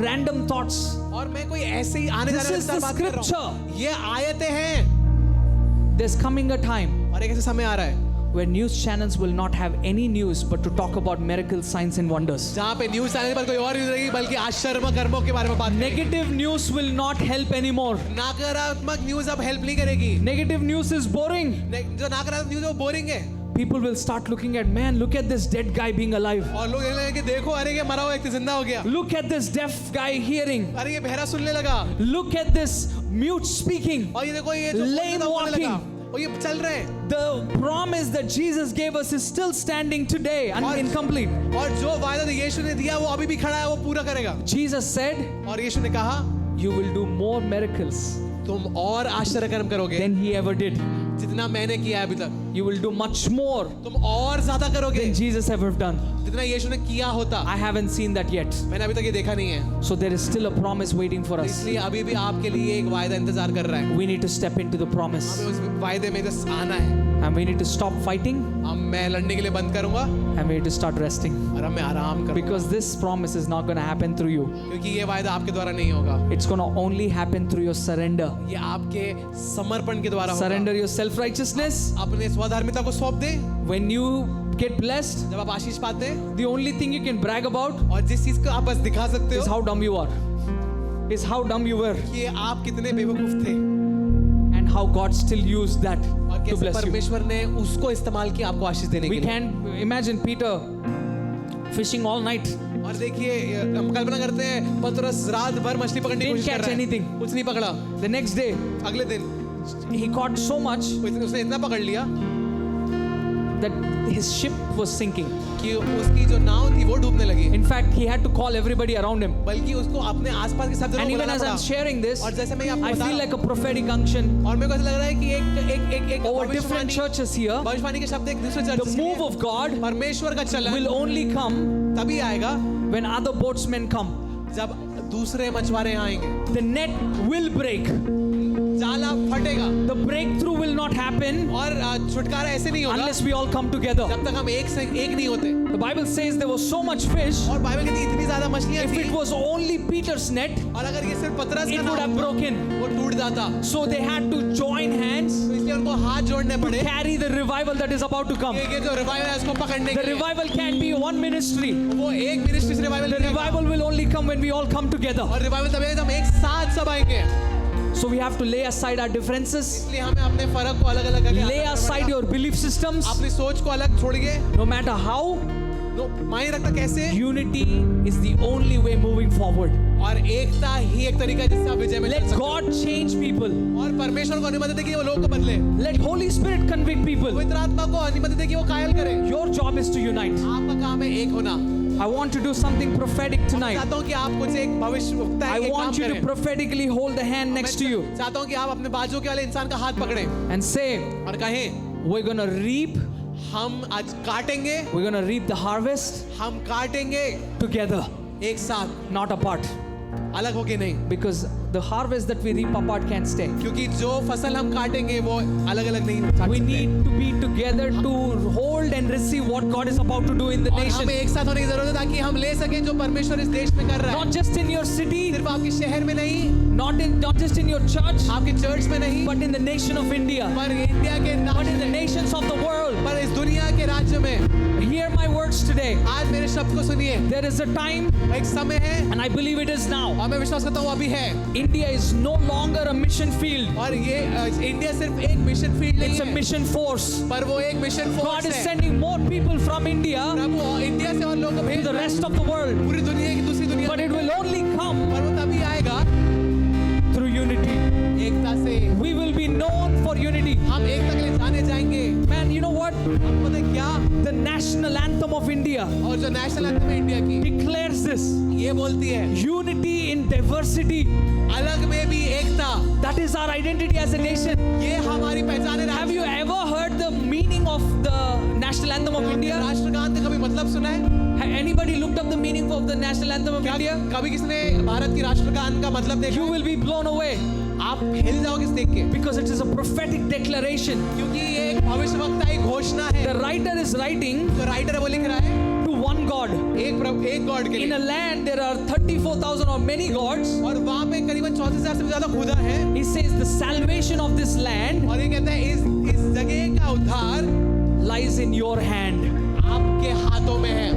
random thoughts. और मैं कोई ऐसे ही आने This जाने is वाली the बात कर रहा scripture. हूँ. ये आयतें हैं. There's coming a time और एक ऐसा समय आ रहा है where news channels will not have any news but to talk about miracles, signs and wonders. जहाँ पे न्यूज चैनल पर कोई और न्यूज रहेगी बल्कि आश्चर्य कर्मों के बारे में बात करेगी. Negative news will not help anymore. नकारात्मक न्यूज अब हेल्प नहीं करेगी. Negative news is boring. जो नकारात्मक न्यूज है वो बोरिंग है. People will start looking at, man, look at this dead guy being alive. और लोग कहने लगे कि देखो अरे ये मरा हुआ व्यक्ति जिंदा हो गया. Look at this deaf guy hearing. अरे ये बहरा सुनने लगा. Look at this mute speaking. और ये देखो ये जो Lame बोलने लगा. walking. और ये चल रहे हैं. The promise that Jesus gave us is still standing today and और- incomplete. और जो वायदा यीशु ने दिया वो अभी भी खड़ा है, वो पूरा करेगा. Jesus said, और यीशु ने कहा you will do more miracles तुम और आश्चर्य कर्म करोगे than he ever did. जितना मैंने किया है अभी तक. You will do much more तुम और ज्यादा करोगे than Jesus ever done. जितना यीशु ने किया होता. I haven't seen that yet. मैंने अभी तक ये देखा नहीं है. So there is still a promise waiting for us. इसलिए अभी भी आपके लिए एक वायदा इंतजार कर रहा है. We need to step into the promise. हमें उस वायदे में बस आना है. And we need to stop fighting अब मैं लड़ने के लिए बंद करूंगा and we need to start resting. और अब मैं आराम करूंगा Because this promise is not going to happen through you. क्योंकि ये वायदा आपके द्वारा नहीं होगा It's going to only happen through your surrender. ये आपके समर्पण के द्वारा होगा Surrender your self-righteousness. अपने स्वधर्मिता को सौंप दे When you get blessed, जब आप आशीष पाते हैं the only thing you can brag about और जिस चीज को आप बस दिखा सकते is हो how dumb you are. Is how dumb you were कि आप कितने बेवकूफ थे and how God still used that और to कैसे bless you. परमेश्वर ने उसको इस्तेमाल किया आपको आशीष देने के We लिए can imagine Peter fishing all night. और देखिए हम कल्पना करते हैं पतरस रात भर मछली पकड़ने की Didn't कोशिश कर catch रहा है anything. कुछ नहीं पकड़ा The next day, अगले दिन he caught so much उसने इतना पकड़ लिया that his ship was sinking. कि उसकी जो नाव थी वो डूबने लगी In fact, he had to call everybody around him. बल्कि उसको अपने आसपास के सब जगह And even बुलाना as पड़ा I'm sharing this, और जैसे मैं आपको I बता feel रहा like a prophetic unction और मेरे को ऐसा लग रहा है कि एक over different churches here. भविष्यवाणी के शब्द एक दूसरे The church move of God परमेश्वर का चलन will only come तभी आएगा when other boatsmen come. जब दूसरे मछुआरे आएंगे The net will break. जाला फटेगा The breakthrough will not happen और छुटकारा ऐसे नहीं होगा unless we all come together. जब तक हम एक नहीं होते The Bible says there was so much fish. और बाइबल कहती है इतनी ज्यादा मछलियां If थी it was only Peter's net, और अगर ये सिर्फ पतरस it का would have नाव होता, broken. वो टूट जाता So they had to join hands तो इसलिए उनको हाथ जोड़ने to पड़े carry the revival that is about to come. ये जो रिवाइवल है उसको पकड़ने The के लिए revival can't be one ministry. वो एक मिनिस्ट्री से revival The revival will only come when we all come together. और रिवाइवल तब आएगा जब हम एक साथ सब आएंगे So we have to lay aside our differences, इसलिए हमें अपने फर्क को अलग अलग करके lay आगे aside बढ़ना your belief systems, पड़ेगा। अपनी सोच को अलग छोड़िए no matter how. मायने रखता कैसे Unity is the only way moving forward. और एकता ही एक तरीका है जिससे आप विजय में चल Let सकते God change people. हो। और परमेश्वर को अनुमति दे कि वो लोग को बदले Let Holy Spirit convict people. पवित्र आत्मा को अनुमति दे कि वो कायल करे Your job is to unite. आपका काम है एक होना I want to do something prophetic tonight. चाहता हूँ कि आप कुछ एक भविष्यवक्ता I एक काम want you to करें prophetically hold the hand next to you चाहता हूँ कि आप अपने बाजू के वाले इंसान का हाथ पकड़ें and say, और कहें we're going to reap, हम आज काटेंगे we're going to reap the harvest हम काटेंगे together, एक साथ not apart. अलग होके नहीं Because the harvest that we reap apart can't stay. क्योंकि जो फसल हम काटेंगे वो अलग अलग नहीं काट We सकते। need to be together to hold and receive what God is about to do in the और nation. हमें एक साथ होने की जरूरत है ताकि हम ले सकें जो परमेश्वर इस देश में कर रहा है Not just in your city, सिर्फ आपके शहर में नहीं not just in your church, आपके चर्च में नहीं but in the nation of India, पर इंडिया के but in the nations of the world. पर इस दुनिया के राज्य में Hear my words today. आज मेरे शब्द को सुनिए There is a time, एक समय है and I believe it is now. और मैं विश्वास करता हूँ अभी है India is no longer a mission field. और ये इंडिया सिर्फ एक मिशन फील्ड नहीं It's a है mission force. पर वो एक मिशन God फोर्स is है sending more people from India Prabhu India से और लोगों को to भेज the रहा है rest of the world. पूरी दुनिया की दूसरी दुनिया But it will only come पर वो तभी आएगा through unity. एकता से We will be known for unity. हम एकता के लिए जाने जाएंगे Man, you know what? आपको पता है क्या The national anthem of India और जो नेशनल एंथम है इंडिया की declares this. ये बोलती है Unity in diversity. अलग में भी एकता That is our identity as a nation. ये हमारी पहचान है Have you ever heard the meaning of the national anthem of India? राष्ट्रगान का कभी मतलब सुना है Anybody looked up the meaning of the national anthem of क्या India? कभी किसने भारत की राष्ट्रगान का मतलब देखा You will be blown away आप हिल जाओगे इस देख के because it is a prophetic declaration. क्योंकि ये एक भविष्यवक्ता एक घोषणा है The writer is writing जो राइटर है वो लिख रहा है to one God. एक गॉड के In a लिए land there are 34,000 or many gods. और वहाँ पे करीबन 34,000 से भी ज्यादा खुदा है He says the salvation of this land और ये कहता है इस जगह का उद्धार lies in your hand. आपके हाथों में है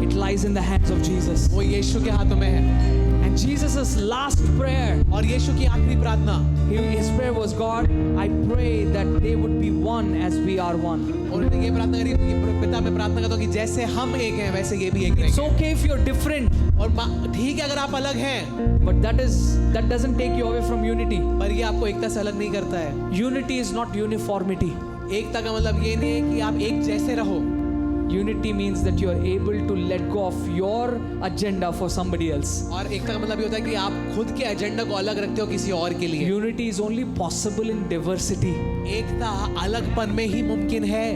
It lies in the hands of Jesus. वो यीशु के हाथों में है And Jesus' last prayer, और यीशु की आखिरी प्रार्थना his prayer was, God, I pray that they would be one as we are one. और उन्होंने ये प्रार्थना करी कि पिता मैं प्रार्थना करता हूँ कि जैसे हम एक हैं वैसे ये भी एक It's रहेंगे okay if you're different, और ठीक है अगर आप अलग हैं but that doesn't take you away from unity. पर ये आपको एकता से अलग नहीं करता है Unity is not uniformity. एकता का मतलब ये नहीं है कि आप एक जैसे रहो Unity means that you are able to let go of your agenda for somebody else. और एकता का मतलब ये होता है कि आप खुद के एजेंडा को अलग रखते हो किसी और के लिए Unity is only possible in diversity. एकता अलगपन में ही मुमकिन है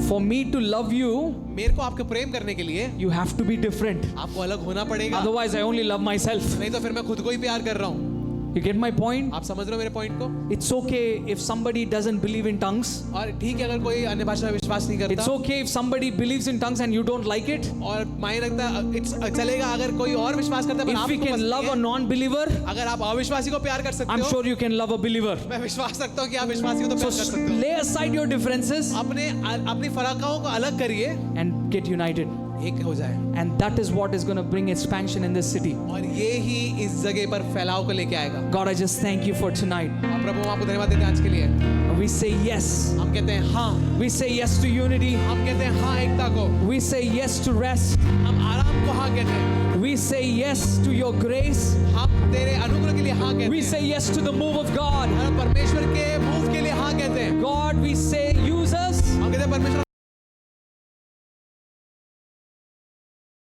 For me to love you, मेरे को आपके प्रेम करने के लिए you have to be different. आपको अलग होना पड़ेगा Otherwise, I only love myself. नहीं तो फिर मैं खुद को ही प्यार कर रहा हूँ You get my point? आप समझ रहे हो मेरे पॉइंट को? It's okay if somebody doesn't believe in tongues. और ठीक है अगर कोई अन्य भाषा में विश्वास नहीं It's करता, okay if somebody believes in tongues and you don't like it. और मायने रखता है, चलेगा अगर कोई और विश्वास करता है पर If we आपको can पसंद love नहीं a है। non-believer, अगर आप अविश्वासी को प्यार कर सकते I'm हो, sure you can love a believer. मैं विश्वास रखता हूँ कि आप विश्वासी को तो So प्यार कर सकते हो। lay aside your differences अपनी फराकों को अलग करिए, and get united. एक हो जाए, And that is what is going to bring expansion in this city. और ये ही इस जगह पर फैलाव को लेके आएगा। God, I just thank you for tonight. और प्रभु हम आपको धन्यवाद देते हैं आज के लिए। We say yes. हम कहते हैं हाँ, We say yes to unity. हम कहते हैं हाँ एकता को, We say yes to rest. हम आराम को हाँ कहते हैं, We say yes to your grace. हम तेरे अनुग्रह के लिए हाँ कहते We हैं, say yes to the move of God. हम परमेश्वर के मूव के लिए हाँ कहते हैं। God, we say use us. हम कहते हैं परमेश्वर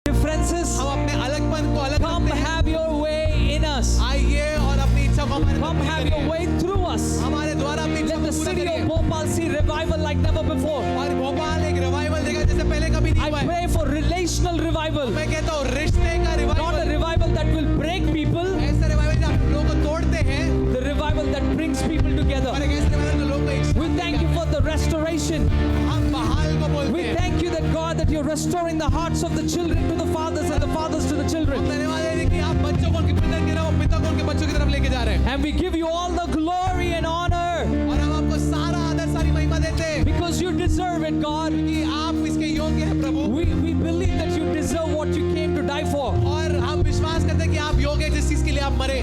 Differences. हम अपने अलगपन को अलग Come रखते हैं। have your way in us. आइए और अपनी इच्छा को हमारे Come अंदर have पूरी your करिए। way through us. हमारे द्वारा अपनी इच्छा Let the को पूरा city करिए। of Bhopal see revival like never before. और भोपाल एक रिवाइवल देगा जैसे पहले कभी नहीं हुआ I है। pray for relational revival. मैं कहता हूँ रिश्ते का Not a revival, revival that will break people, ऐसा रिवाइवल जो आप लोगों को तोड़ते हैं, the revival that brings people together. और एक ऐसा रिवाइवल जो लोगों को एक We thank you for the restoration. हम बहाल को बोलते We हैं। thank you that God, that you're restoring the hearts of the children to the fathers and the fathers to the हम children. धन्यवाद देते हैं कि आप बच्चों को उनके पिता की तरफ, पिता को उनके बच्चों की तरफ लेके जा रहे हैं। And we give you all the glory and honor और हम आपको सारा आदर सारी महिमा देते हैं because you deserve it, God. कि आप इसके योग्य हैं प्रभु। We believe that you deserve what you came to die for. और हम विश्वास करते हैं कि आप योग्य हैं जिस चीज के लिए आप मरे।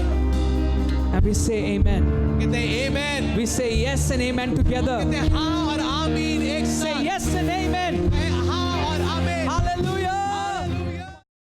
And we say amen. कहते हैं आमेन, We say yes and amen together. कहते हैं हाँ और आमीन एक Say साथ। yes and amen. कहें